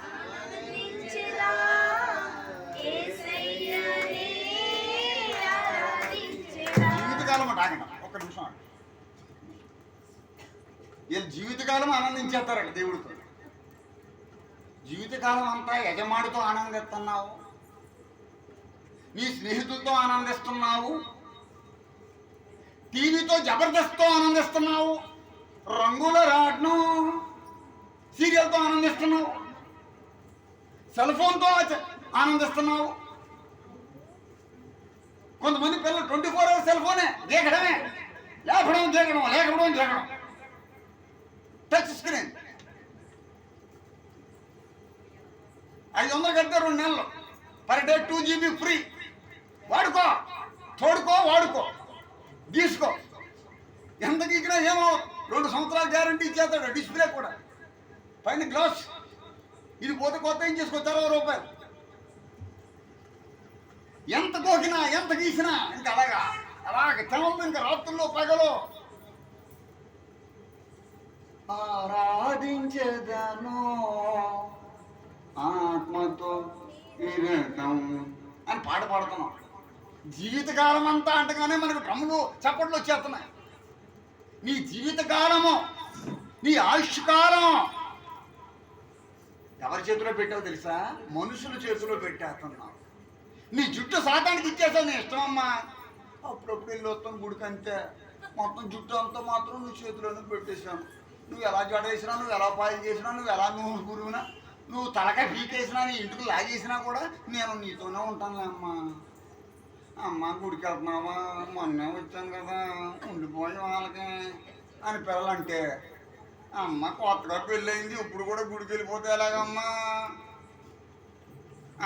B: ఆరాధించెదా, యేసయ్యనే ఆరాధించెదా.
A: జీవితకాలం అంట ఆగండి ఒక్క నిమిషం ఆగండి. వీళ్ళు జీవితకాలం ఆనందించేస్తారంట దేవుడితో. జీవితకాలం అంతా యజమానితో ఆనందిస్తున్నావు, నీ స్నేహితులతో ఆనందిస్తున్నావు, టీవీతో జబర్దస్త్తో ఆనందిస్తున్నావు, రంగుల రాట్నం సీరియల్తో ఆనందిస్తున్నావు, సెల్ ఫోన్తో ఆనందిస్తున్నావు. కొంతమంది పిల్లలు 24 hours సెల్ ఫోనే, దేకడమే, లేకడం టచ్ స్క్రీన్. 500 కడితే 2 నెలలు, పర్ డే 2 GB ఫ్రీ. వాడుకో, వాడుకో, తీసుకో. ఎంత గీకినా ఏమో 2 సంవత్సరాలు గ్యారంటీ ఇచ్చేస్తాడు. డిస్ప్లే కూడా పైన గ్లాస్. ఇది పోతే కొత్త ఏం చేసుకోవచ్చు, 60 రూపాయలు. ఎంత కోకినా ఎంత గీసినా ఇంకా అలాగ చమలు. ఇంకా రాత్రుల్లో పగలో ఆరాధించేదాను ఆత్మతో విరతం అని పాట పాడుతున్నాం. జీవితకాలం అంతా అంటగానే మనకు డ్రమ్ములు చప్పట్లు వచ్చేస్తున్నాయి. నీ జీవితకాలము, నీ ఆయుష్కాలం ఎవరి చేతిలో పెట్టావు తెలుసా? మనుషుల చేతిలో పెట్టేస్తున్నావు. నీ జుట్టు సాతానికి ఇచ్చేసావు. నీ ఇష్టమమ్మా, అప్పుడప్పుడు వెళ్ళి వస్తాం గుడికంతే, మొత్తం జుట్టు అంతా మాత్రం నీ చేతిలోనే పెట్టేశాను. నువ్వు ఎలా జడేసినా, నువ్వు ఎలా పాయలు చేసినా, నువ్వు ఎలా నువ్వు గురువునా, నువ్వు తలకాయ పీకేసినా, నీ ఇంటికి లాగేసినా కూడా నేను నీతోనే ఉంటానులే అమ్మా. అమ్మ గుడికి వెళ్తున్నావా? మొన్నే వచ్చాను కదా, ఉండిపోయి వాళ్ళకి అని పిల్లలంటే, అమ్మ కొత్తగా పెళ్ళయింది, ఇప్పుడు కూడా గుడికి వెళ్ళిపోతే ఎలాగమ్మా?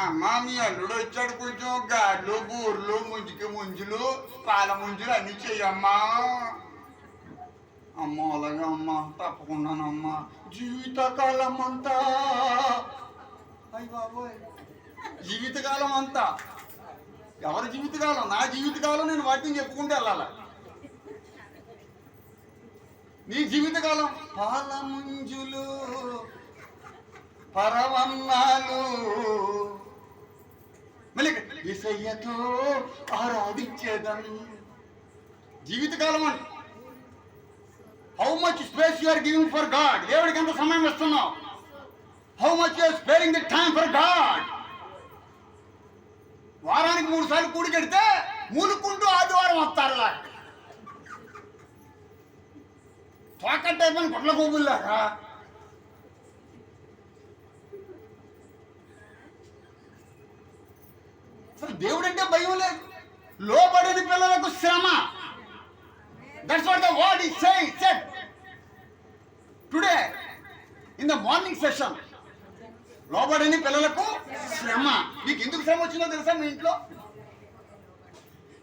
A: అమ్మ మీ అల్లుడు వచ్చాడు, కొంచెం గాడ్లు బూర్లు ముంజులు పాల ముంజులు అన్నీ చెయ్యమ్మా. అమ్మ అలాగే అమ్మ, తప్పకుండానమ్మా. జీవితకాలం అంతా, అయ్య బాబోయ్, జీవితకాలం అంతా. ఎవరి జీవితకాలం? నా జీవితకాలం నేను వాటిని చెప్పుకుంటూ వెళ్ళాల. నీ జీవితకాలం పాల ముంజులు, పరవన్నాలు, మళ్ళీ యేసయ్యతో ఆరాధించేదం. జీవితకాలం అంటే how much space you are giving for God. దేవుడికి ఎంత సమయం ఇస్తున్నావు? How much you are sparing the time for God. వారానికి 3 సార్లు కూడికెడితే మూలుకుంటూ ఆదివారం వస్తారులా, తోకట్టే పని గుడ్ల గోగుల్లాగా. అసలు దేవుడంటే భయం లేదు. లోబడిన పిల్లలకు శ్రమ. That's what the word is saying. Said today in the morning session. లోబడిని పిల్లలకు శ్రమ. నీకు ఎందుకు శ్రమ వచ్చిందో తెలుసా? మీ ఇంట్లో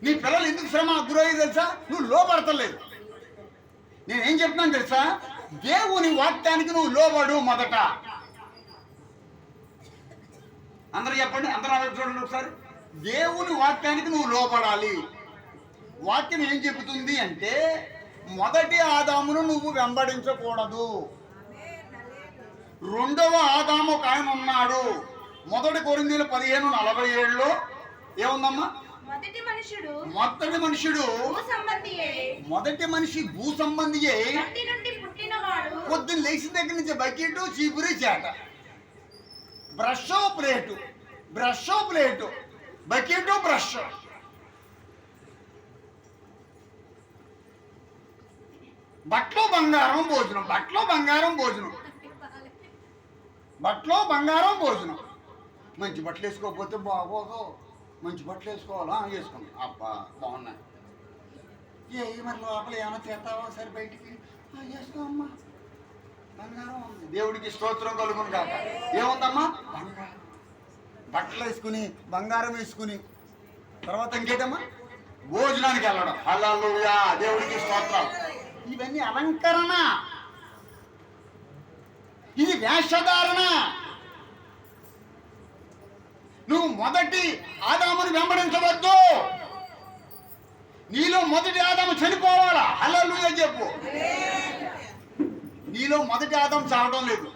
A: నీ పిల్లలు ఎందుకు శ్రమ గురయ్యి తెలుసా? నువ్వు లోబడతలేదు. నేనేం చెప్తున్నాను తెలుసా? దేవుని వాక్యానికి నువ్వు లోబడు మొదట. అందరూ చెప్పండి, అందరూ చూడండి ఒకసారి. దేవుని వాక్యానికి నువ్వు లోపడాలి. వాక్యం ఏం చెబుతుంది అంటే మొదటి ఆదామును నువ్వు వెంబడించకూడదు. రెండవ ఆదాము ఒక ఆయన ఉన్నాడు. మొదటి కొరింథీయుల 15:47లో ఏముందమ్మా?
B: మొదటి మనుషుడు
A: మొదటి మనిషి భూ సంబంధియే.
B: మట్టి నుండి పుట్టినవాడు.
A: పొద్దున్న లేచిన దగ్గర నుంచి బకెట్, చీపురి, చేట, బ్రష్, ప్లేటు, బకెట్, బ్రష్. బట్టలో బంగారం భోజనం. మంచి బట్టలు వేసుకోకపోతే బాగోదు. మంచి బట్టలు వేసుకోవాలా? వేసుకోండి. అబ్బా బాగున్నాయి. మరి లోపల ఏమైనా చేస్తావా? సరే బయటికి వేసుకో అమ్మా. బంగారం ఉంది. దేవుడికి స్తోత్రం కలుగును కాక. ఏముందమ్మా? బంగారం. బట్టలు వేసుకుని బంగారం వేసుకుని తర్వాత ఇంకేటమ్మా? భోజనానికి వెళ్ళడం. హల్లెలూయా, దేవుడికి స్తోత్రం. ఇవన్నీ అలంకరణ, ఇది వేషధారణ. నువ్వు మొదటి ఆదామును వెంబడించవద్దు. నీలో మొదటి ఆదాము చనిపోవాలా? హల్లెలూయా చెప్పు. నీలో మొదటి ఆదాము చావడం లేదు.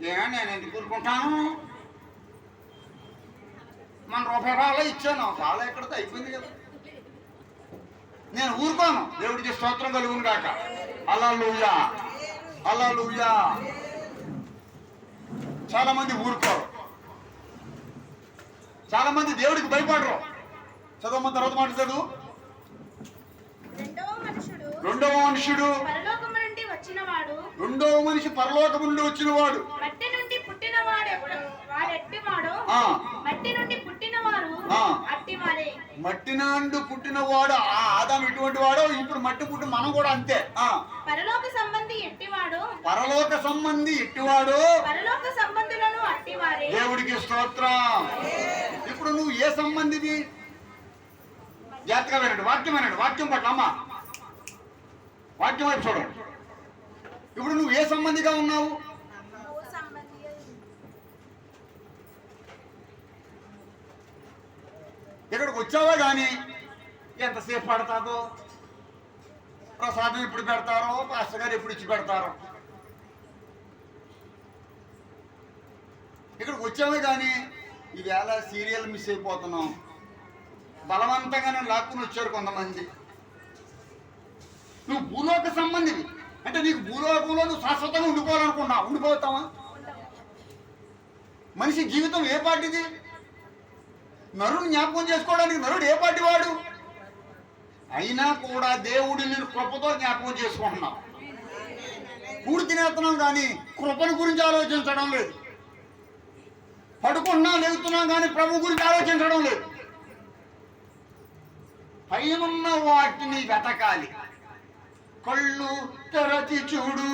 A: నేను ఎందుకు కూరుకుంటాను? మన రూపాయలు ఇచ్చాను, చాలా ఎక్కడితో అయిపోయింది కదా. నేను ఊరుకోను. దేవుడికి స్తోత్రం కలుగును గాక. హల్లెలూయా. చాలా మంది ఊరుకోరు. చాలా మంది దేవుడికి భయపడరు. చదవమని తర్వాత మాట చదువు. రెండవ మనుషుడు రెండవ మనిషి పరలోకము నుండి వచ్చినవాడు.
B: మట్టి నుండి పుట్టినవాడు
A: మట్టి నుండి పుట్టినవాడు. ఆ ఆదాము ఎటువంటి వాడో ఇప్పుడు మట్టి పుట్టి మనం కూడా అంతే.
B: పరలోక సంబంధి ఎట్టివాడు పరలోక సంబంధులను అట్టివారే.
A: దేవుడికి స్తోత్రం. ఇప్పుడు నువ్వు ఏ సంబంధివి? జాగ్రత్తగా వినండి. వాక్యం పట్ల అమ్మా, వాక్యం వైపు చూడండి. ఇప్పుడు నువ్వు ఏ సంబంధిగా ఉన్నావు? ఇక్కడికి వచ్చావా కానీ ఎంతసేపు పడతాదో, ప్రసాదం ఎప్పుడు పెడతారో, పాస్టర్ గారు ఎప్పుడు ఇచ్చి పెడతారో. ఇక్కడికి వచ్చామే కానీ ఈవేళ సీరియల్ మిస్ అయిపోతున్నాం. బలవంతంగానే లాక్కుని వచ్చారు కొంతమంది. నువ్వు భూలోక సంబంధివి అంటే నీకు భూలోకంలో నువ్వు శాశ్వతంగా ఉండిపోతావా? మనిషి జీవితం ఏ పార్టీది? నరుడు జ్ఞాపకం చేసుకోవడానికి నరుడు ఏ పార్టీ వాడు? అయినా కూడా దేవుడిని కృపతో జ్ఞాపకం చేసుకుంటున్నాం. కూడి తినేస్తున్నాం కానీ కృపను గురించి ఆలోచించడం లేదు. పడుకుంటున్నాం, లేగుతున్నాం కానీ ప్రభు గురించి ఆలోచించడం లేదు. పైనున్న వాటిని వెతకాలి. కళ్ళు తెరచి చూడు,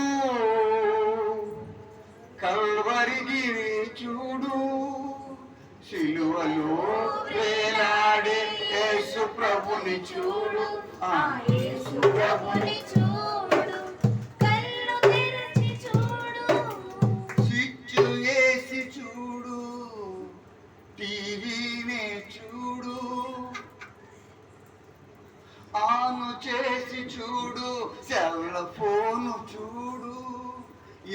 A: కల్వరిగిరి చూడు, సిలువలో వేలాడే యేసు ప్రభుని చూడు. స్విచ్ వేసి చూడు, టీవీనే చూడు, ఆను చేసి చూడు, సెల్ ఫోను చూడు.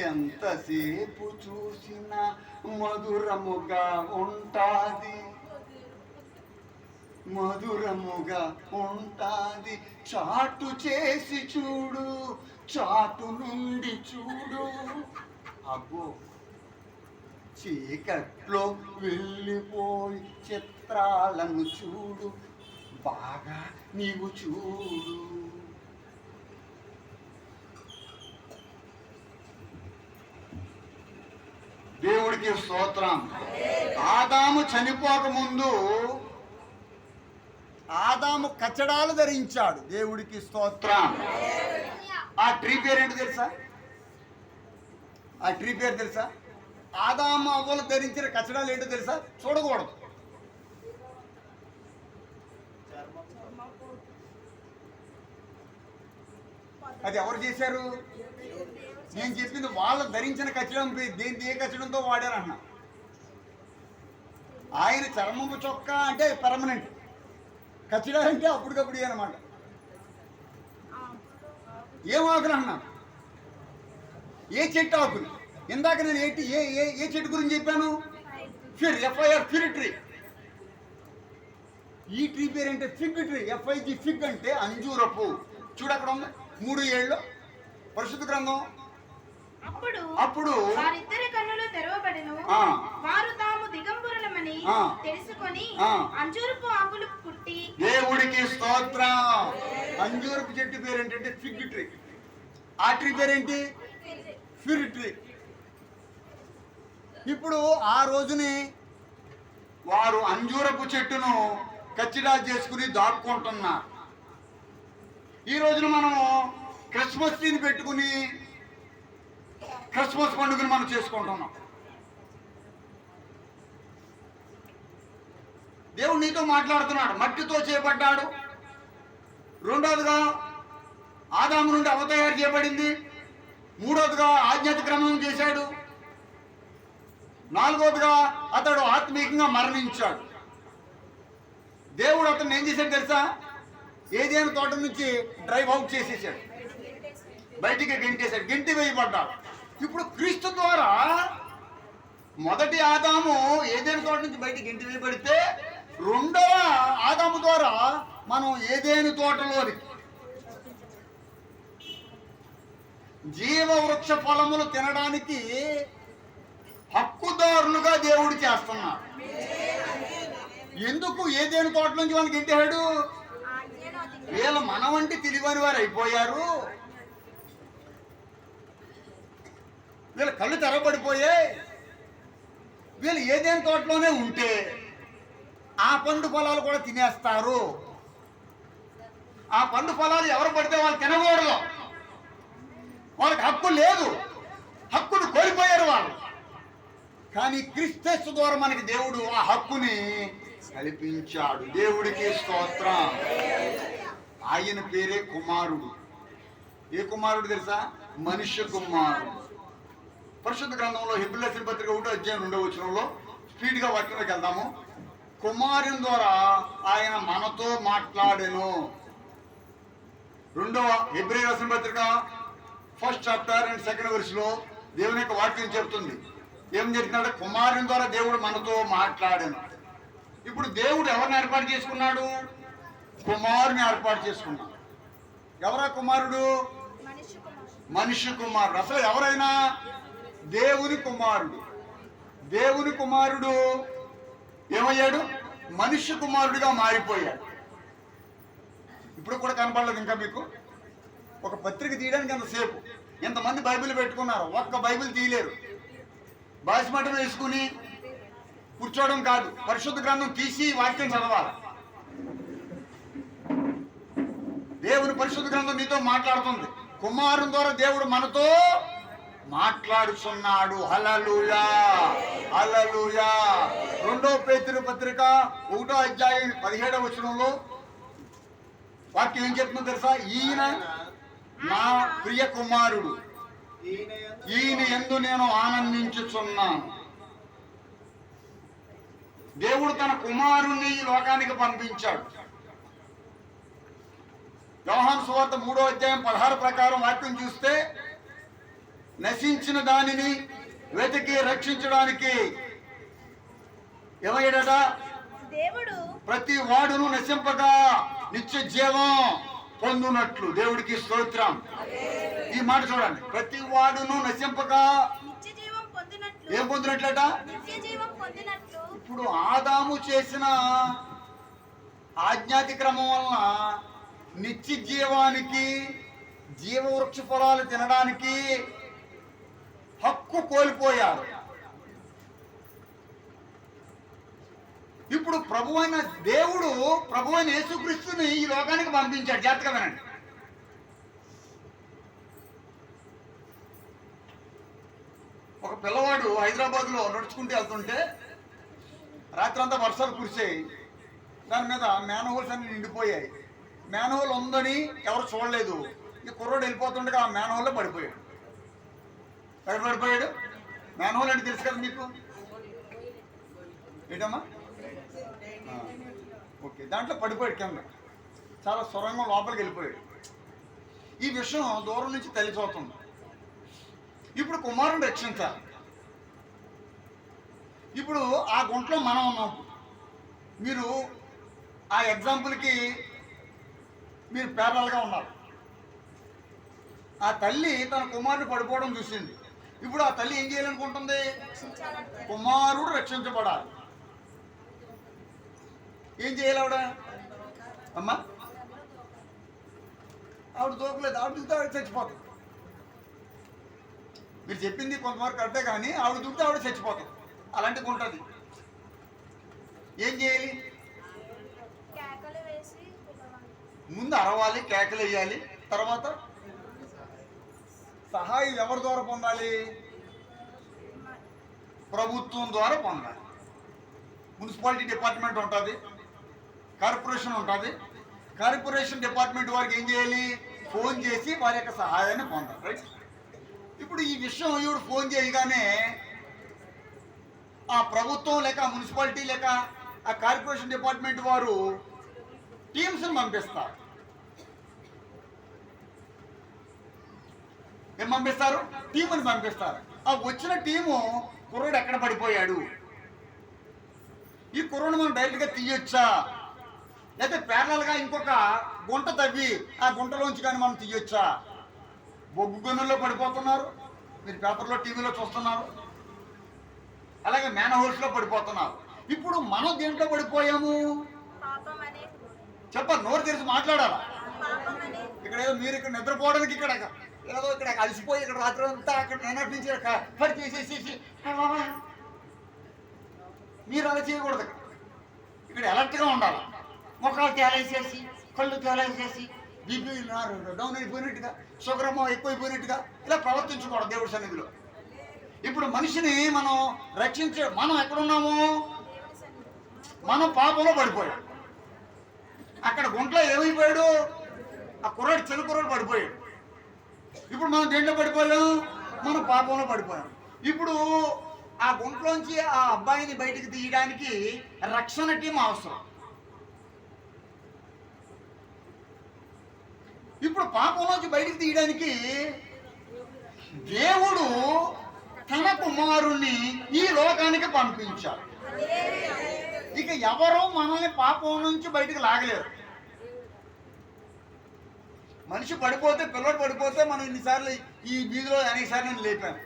A: ఎంతసేపు చూసినా మధురముగా ఉంటాది. చాటు చేసి చూడు, చాటు నుండి చూడు. అబ్బో, చీకట్లో వెళ్ళిపోయి చిత్రాలను చూడు, బాగా నీవు చూడు. దేవుడికి స్తోత్రం. ఆదాము చనిపోక ముందు ఆదాము కచ్చడాలు ధరించాడు. దేవుడికి స్తోత్రం. ఆ ట్రీ పేరేంటి తెలుసా? ఆదాము అవ్వలు ధరించిన కచ్చడాలు ఏంటో తెలుసా? చూడకూడదు. అది ఎవరు చేశారు? నేను చెప్పింది వాళ్ళు ధరించిన కచ్చడం. ఏ కచ్చడంతో వాడారన్న ఆయన చర్మము చొక్కా అంటే పర్మనెంట్, కచ్చిడా అంటే అప్పటికప్పుడు అనమాట. ఏం ఆకులు అన్నా? ఏ చెట్టు ఆకులు? ఇందాక నేను ఏ చెట్టు గురించి చెప్పాను? Phir, FIR, Phir tree. ఈ ట్రీ పేరు అంటే ఫిగ్ ట్రీ, ఎఫ్ఐజి, ఫిగ్ అంటే అంజూరపు. చూడు అక్కడ ఉంది 3:7 పరిశుద్ధ గ్రంథం. అప్పుడు
B: వారిద్దరి కన్నులు తెరవబడెను, వారు తాము దిగంబరులమని తెలుసుకొని అంజూరపు ఆకులు పుట్టి.
A: దేవుడికి స్తోత్రం. అంజూరపు చెట్టు పేరు ఏంటంటే ఫిగ్ ట్రీ. ఆ ట్రీ పేరేంటి? ఫిర్ ట్రీ. ఇప్పుడు ఆ రోజుని వారు అంజూరపు చెట్టును కచ్చిడా చేసుకుని దాక్కుంటున్నారు. ఈ రోజున మనము క్రిస్మస్ ట్రీని పెట్టుకుని క్రిస్మస్ పండుగను మనం చేసుకుంటున్నాం. దేవుడు నీతో మాట్లాడుతున్నాడు. మట్టితో చేయబడ్డాడు. రెండోదిగా ఆదాము నుండి అవ తయారు చేయబడింది. మూడోదిగా ఆజ్ఞాత క్రమం చేశాడు. నాలుగోదిగా అతడు ఆత్మీయంగా మరణించాడు. దేవుడు అతను ఏం చేశాడు తెలుసా? ఏదైనా తోట నుంచి డ్రైవ్ అవుట్ చేసేసాడు, బయటికి గెంటేశాడు, గెంటి వేయబడ్డాడు. ఇప్పుడు క్రీస్తు ద్వారా మొదటి ఆదాము ఏదైనా తోట నుంచి బయటికి గెంటి వేయబడితే, రెండవ ఆదాము ద్వారా మనం ఏదైనా తోటలోని జీవవృక్ష ఫలములు తినడానికి హక్కుదారులుగా దేవుడు చేస్తున్నాడు. ఎందుకు ఏదైనా తోట నుంచి వాళ్ళకి గెంటాడు? వీళ్ళ మన వంటి తెలివని వారు అయిపోయారు. వీళ్ళ కళ్ళు తెరబడిపోయాయి. వీళ్ళు ఏదైనా తోటలోనే ఉంటే ఆ పండు ఫలాలు కూడా తినేస్తారు. ఆ పండు ఫలాలు ఎవరు పడితే వాళ్ళు తినకూడదు. వాళ్ళకి హక్కు లేదు, హక్కును కోల్పోయారు వాళ్ళు. కానీ క్రీస్తు ద్వారా మనకి దేవుడు ఆ హక్కుని కల్పించాడు. దేవుడికి స్తోత్రం. ఆయన పేరే కుమారుడు. ఏ కుమారుడు తెలుసా? మనుష్య కుమారుడు. పరిశుద్ధ గ్రంథంలో హెబ్రీయుల రాసిన పత్రిక 1:2 స్పీడ్గా వాక్యంలోకి వెళ్దాము. కుమారుని ద్వారా ఆయన మనతో మాట్లాడెను. రెండవ హెబ్రీయుల రాసిన పత్రిక 1st chapter and 2nd verse దేవుని యొక్క వాక్యం చెప్తుంది. ఏం చెప్తున్నాడు? కుమారుని ద్వారా దేవుడు మనతో మాట్లాడాను. ఇప్పుడు దేవుడు ఎవరిని ఏర్పాటు చేసుకున్నాడు? కుమారుని ఏర్పాటు చేసుకున్నాడు. ఎవరా కుమారుడు? మనిషి కుమారుడు. అసలు ఎవరైనా దేవుని కుమారుడు. దేవుని కుమారుడు ఏమయ్యాడు? మనిషి కుమారుడిగా మారిపోయాడు. ఇప్పుడు కూడా కనపడలేదు ఇంకా మీకు? ఒక పత్రిక తీయడానికి ఎంతసేపు, ఎంతమంది బైబిల్ పెట్టుకున్నారు, ఒక్క బైబిల్ తీయలేరు. బాసిమటం వేసుకుని కూర్చోవడం కాదు, పరిశుద్ధ గ్రంథం తీసి వాక్యం చదవాలి. దేవుని పరిశుద్ధ గ్రంథం నీతో మాట్లాడుతుంది. కుమారుని ద్వారా దేవుడు మనతో మాట్లాడుతున్నాడు. హల్లెలూయా, హల్లెలూయా. 2వ పేతురు పత్రిక 1:17 వాక్యం ఏం చెప్తుందో తెలుసా? ఈయన నా ప్రియ కుమారుడు, ఈయన యందు నేను ఆనందించుచున్నాను. దేవుడు తన కుమారుణ్ణి ఈ లోకానికి పంపించాడు. యోహాను సువార్త 3:16 ప్రకారం వాక్యం చూస్తే, నశించిన దానిని వెతికి రక్షించడానికి ఏమయ్యాడట?
B: దేవుడు
A: ప్రతి వాడును నశింపగా నిత్య జీవం పొందునట్లు. దేవుడికి స్తోత్రం. ఈ మాట చూడండి. ప్రతి వాడును నశింపగా
B: నిత్య జీవం పొందినట్లు.
A: ఏం పొందినట్లట?
B: నిత్య జీవం పొందినట్లు.
A: ఇప్పుడు ఆదాము చేసిన ఆజ్ఞాతి క్రమం వలన నిత్య జీవానికి, జీవవృక్ష ఫలాలు తినడానికి హక్కు కోల్పోయారు. ఇప్పుడు ప్రభువైన దేవుడు, ప్రభువైన యేసుక్రీస్తుని ఈ లోకానికి పంపించాడు. జాగ్రత్తగా వినండి. ఒక పిల్లవాడు హైదరాబాద్లో నడుచుకుంటూ వెళ్తుంటే రాత్రంతా వర్షాలు కురిసాయి. దాని మీద మ్యాన్హోల్స్ అన్ని నిండిపోయాయి. మ్యాన్హోల్ ఉందని ఎవరు చూడలేదు. ఈ కుర్రోడు వెళ్ళిపోతుండగా ఆ మ్యాన్హోల్లో పడిపోయాడు. పడిపోయాడు. మ్యాన్హోల్ అంటే తెలుసు కదా మీకు? ఏంటమ్మా? ఓకే, దాంట్లో పడిపోయాడు కింద, చాలా సొరంగం లోపలికి వెళ్ళిపోయాడు. ఈ విషయం దూరం నుంచి తల్లి చూస్తుంది. ఇప్పుడు కుమారుని రక్షించాలి. ఇప్పుడు ఆ గుంట్లో మనం ఉన్నాం. మీరు ఆ ఎగ్జాంపుల్కి మీరు పేదలుగా ఉన్నారు. ఆ తల్లి తన కుమారుని పడిపోవడం చూసింది. ఇప్పుడు ఆ తల్లి ఏం చేయాలనుకుంటుంది? కుమారుడు రక్షించబడాలి. ఏం చేయాలి ఆవిడ? అమ్మా, ఆవిడ దూకలేదు. ఆవిడ దూకితే ఆవిడ చచ్చిపోతుంది. మీరు చెప్పింది కొంతవరకు కరెక్టే, కానీ ఆవిడ దూకితే ఆవిడ చచ్చిపోతుంది. అలాంటిది ఉంటుంది. ఏం చేయాలి?
B: కేకలు వేసి
A: ముందు అరవాలి, కేకలు వేయాలి. తర్వాత సహాయం ఎవరి ద్వారా పొందాలి? ప్రభుత్వం ద్వారా పొందాలి. మున్సిపాలిటీ డిపార్ట్మెంట్ ఉంటుంది, కార్పొరేషన్ ఉంటుంది. కార్పొరేషన్ డిపార్ట్మెంట్ వారికి ఏం చేయాలి? ఫోన్ చేసి వారి యొక్క సహాయాన్ని పొందాలి. రైట్. ఇప్పుడు ఈ విషయం ఈవిడ ఫోన్ చేయగానే ఆ ప్రభుత్వం లేక మున్సిపాలిటీ లేక ఆ కార్పొరేషన్ డిపార్ట్మెంట్ వారు టీమ్స్ని పంపిస్తారు. ఏం పంపిస్తారు? టీముని పంపిస్తారు. ఆ వచ్చిన టీము కుర్రోడు ఎక్కడ పడిపోయాడు, ఈ కుర్రోడు మనం డైరెక్ట్గా తీయొచ్చా, లేదా ప్యారలల్గా ఇంకొక గుంట తవ్వి ఆ గుంటలోంచి కానీ మనం తీయొచ్చా? బొగ్గు గనుల్లో పడిపోతున్నారు, మీరు పేపర్లో టీవీలో చూస్తున్నారు. అలాగే మ్యాన్హోల్స్లో పడిపోతున్నారు. ఇప్పుడు మనం దేంట్లో పడిపోయాము?
B: పాపమని
A: చెప్పాలి, నోరు తెరిచి మాట్లాడాలా.
B: పాపమని
A: ఇక్కడ ఏదో మీరు ఇక్కడ నిద్రపోవడానికి ఇక్కడ ఏదో ఇక్కడ అలసిపోయి ఇక్కడ రాత్రి అంతా అక్కడ నిన్నటి నుంచి పడి చేసేసి మీరు అలా చేయకూడదు. ఇక్కడ అలర్ట్గా ఉండాలి. మొక్కలు తేలేసేసి, కళ్ళు తేలేసేసి, బీపీ డౌన్ అయిపోయినట్టుగా, షుగర్ ఎక్కువైపోయినట్టుగా ఇలా ప్రవర్తించకూడదు దేవుడి సన్నిధిలో. ఇప్పుడు మనిషిని మనం మనం ఎక్కడున్నాము? మనం పాపంలో పడిపోయాం. అక్కడ గుంట్లో ఏమైపోయాడు? ఆ కుర్రాడు, చిన్న కుర్రాడు పడిపోయాడు. ఇప్పుడు మనం దేంట్లో పడిపోయాం? మనం పాపంలో పడిపోయాం. ఇప్పుడు ఆ గుంట్లోంచి ఆ అబ్బాయిని బయటికి తీయడానికి రక్షణ టీం అవసరం. ఇప్పుడు పాపంలోంచి బయటికి తీయడానికి దేవుడు తన కుమారుణ్ణి ఈ లోకానికి పంపించాడు. ఇక ఎవరో మనల్ని పాపం నుంచి బయటికి లాగలేరు. మనిషి పడిపోతే, పిల్లడు పడిపోతే మనం ఇన్నిసార్లు ఈ వీధిలో అనేకసార్లు నేను లేపాను.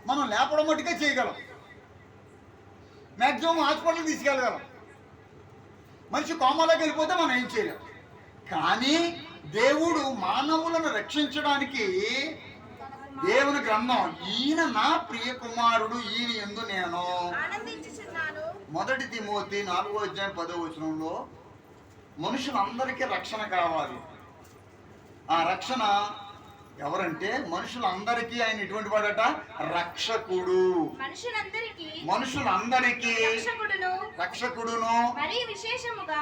A: మనం లేపడం మట్టుకే చేయగలం. మ్యాక్సిమం హాస్పిటల్కి తీసుకెళ్ళగలం. మనిషి కోమాలోకి వెళ్ళిపోతే మనం ఏం చేయలేం. కానీ దేవుడు మానవులను రక్షించడానికి దేవుని గ్రంథం, ఈయన నా ప్రియ కుమారుడు, ఈయన యందు నేను
B: ఆనందించుచున్నాను.
A: 1 తిమోతి 4:10 మనుషులందరికీ రక్షణ కావాలి. ఆ రక్షణ ఎవరంటే మనుషులందరికీ ఆయన ఎటువంటి వాడట? రక్షకుడు. మనుషులందరికీ రక్షకుడును, మరి విశేషముగా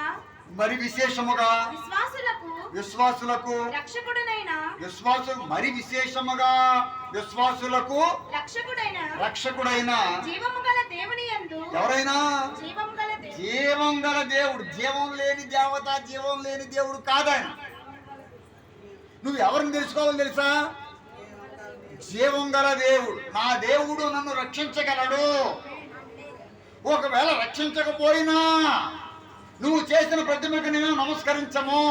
A: విశ్వాసులకు రక్షకుడైన ఎవరైనా? జీవం గల దేవుడు. జీవం లేని దేవత, జీవం లేని దేవుడు కాదాయన. నువ్వు ఎవరిని తెలుసుకోవాలని తెలుసా? జీవం గల దేవుడు. నా దేవుడు నన్ను రక్షించగలడు. ఒకవేళ రక్షించకపోయినా నువ్వు చేసిన ప్రతిమకు నేను నమస్కరించము.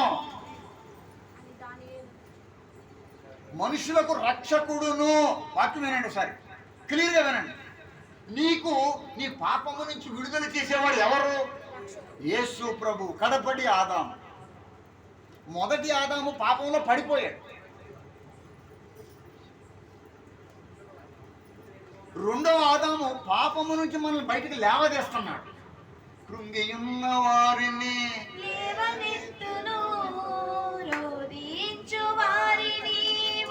A: మనుషులకు రక్షకుడును. వాక్యం వినండి ఒకసారి, క్లియర్గా వినండి. నీకు నీ పాపము నుంచి విడుదల చేసేవాడు ఎవరు? యేసు ప్రభు. కడపటి ఆదాము. మొదటి ఆదాము పాపంలో పడిపోయాడు. రెండవ ఆదాము పాపము నుంచి మనల్ని బయటికి లేవదీస్తున్నాడు. కృంగియున్న వారిని
B: లేవనెత్తును, రోదించు వారిని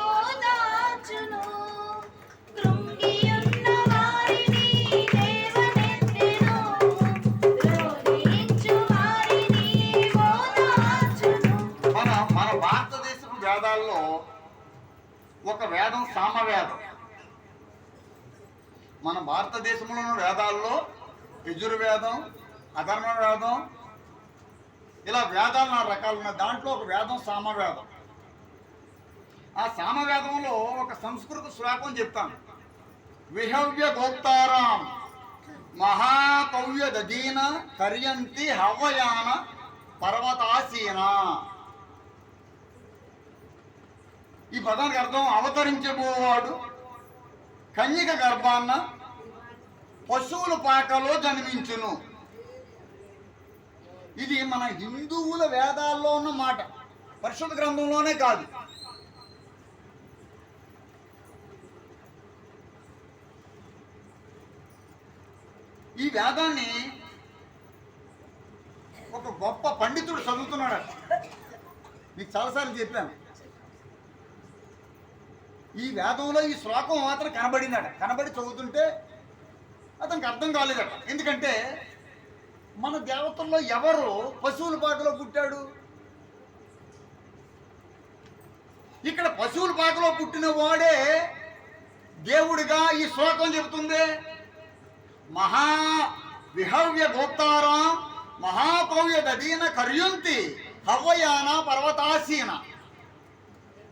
B: ఓదార్చును. కృంగియున్న వారిని లేవనెత్తెను, రోదించు వారిని ఓదార్చును.
A: మన భారతదేశపు వేదాల్లో ఒక వేదం సామవేదం. మన భారతదేశంలో ఉన్న వేదాల్లో యజుర్వేదం, అధర్మ వేదం, ఇలా వేదాలు 4 రకాలు ఉన్నాయి. దాంట్లో ఒక వేదం సామవేదం. ఆ సామవేదంలో ఒక సంస్కృత శ్లోకం చెప్తాను. విహవ్య గోప్తారాం మహాకవ్య దదీన కర్యంతి హవయాన పర్వతాసీన. ఈ పదానికి అర్థం అవతరించబోవాడు కన్యక గర్భాన్న పశువుల పాకలో జన్మించును. ఇది మన హిందువుల వేదాల్లో ఉన్న మాట, పరిశుద్ధ గ్రంథంలోనే కాదు. ఈ వేదాన్ని ఒక గొప్ప పండితుడు చదువుతున్నాడు. మీకు చాలాసార్లు చెప్పాను. ఈ వేదంలో ఈ శ్లోకం మాత్రం కనబడిందట. కనబడి చదువుతుంటే అతనికి అర్థం కాలేదట. ఎందుకంటే మన దేవతల్లో ఎవరు పశువుల పాకలో పుట్టాడు? ఇక్కడ పశువుల పాకలో పుట్టిన వాడే దేవుడిగా ఈ శ్లోకం చెబుతుంది. మహా విహవ్య గోప్తారాం మహాకవ్య దదీన కర్యుంతి హవ్వయాన పర్వతాసీన.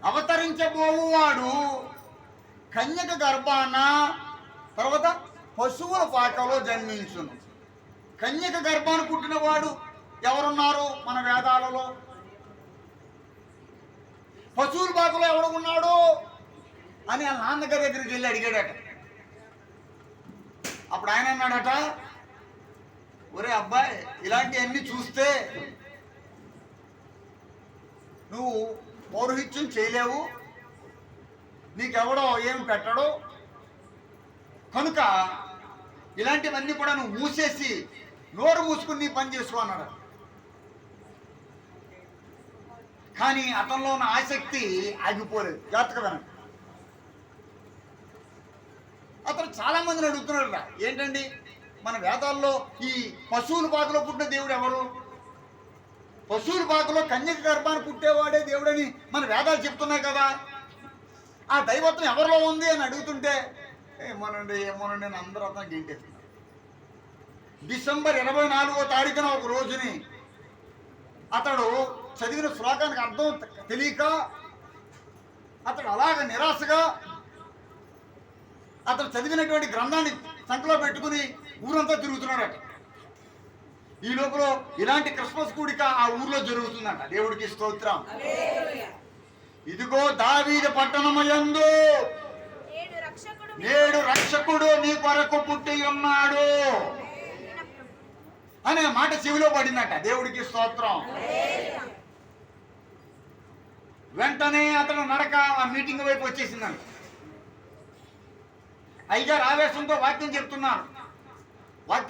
A: అవతరించబోవాడు కన్యక గర్భాన తర్వాత పశువుల పాకలో జన్మించును. కన్యక గర్భాన్ని పుట్టినవాడు ఎవరున్నారు మన వేదాలలో? పశువుల పాకలో ఎవడు ఉన్నాడు అని ఆ నాన్నగారి దగ్గరికి వెళ్ళి అడిగాడట. అప్పుడు ఆయన అన్నాడట, ఒరే అబ్బాయి, ఇలాంటివన్నీ చూస్తే నువ్వు పౌరోహిత్యం చేయలేవు, నీకెవడో ఏం పెట్టడు, కనుక ఇలాంటివన్నీ కూడా నువ్వు మూసేసి నోరు మూసుకుని నీ పని చేసుకో అన్నాడు. కానీ అతనిలో ఉన్న ఆసక్తి ఆగిపోలేదు. జాగ్రత్తగా వినండి. అతను చాలా మందిని అడుగుతున్నాడు, ఏంటండి మన వేదాల్లో ఈ పశువుల పాకలో పుట్టిన దేవుడు ఎవరు? పశువుల పాకలో కన్యక గర్భాన్ని పుట్టేవాడే దేవుడని మన వేదాలు చెప్తున్నాయి కదా, ఆ దైవత్వం ఎవరిలో ఉంది అని అడుగుతుంటే ఏమోనండి అని అందరూ అతను గెంటేస్తున్నారు. డిసెంబర్ 24వ తారీఖున ఒక రోజుని అతడు చదివిన శ్లోకానికి అర్థం తెలియక అతడు అలాగ నిరాశగా అతడు చదివినటువంటి గ్రంథాన్ని సంకలో పెట్టుకుని ఊరంతా తిరుగుతున్నాడట. ఈ లోపల ఇలాంటి క్రిస్మస్ కూడిక ఆ ఊర్లో జరుగుతుందంట. దేవుడికి స్తోత్రం. ఇదిగో దావీదు పట్టణమయందు నేడు రక్షకుడు నీ కొరకు పుట్టి ఉన్నాడు అనే మాట చెవిలో పడిందట. దేవుడికి స్తోత్రం. వెంటనే అతను నడక ఆ మీటింగ్ వైపు వచ్చేసిందంట. అయ్యగారు ఆవేశంతో వాక్యం చెప్తున్నారు.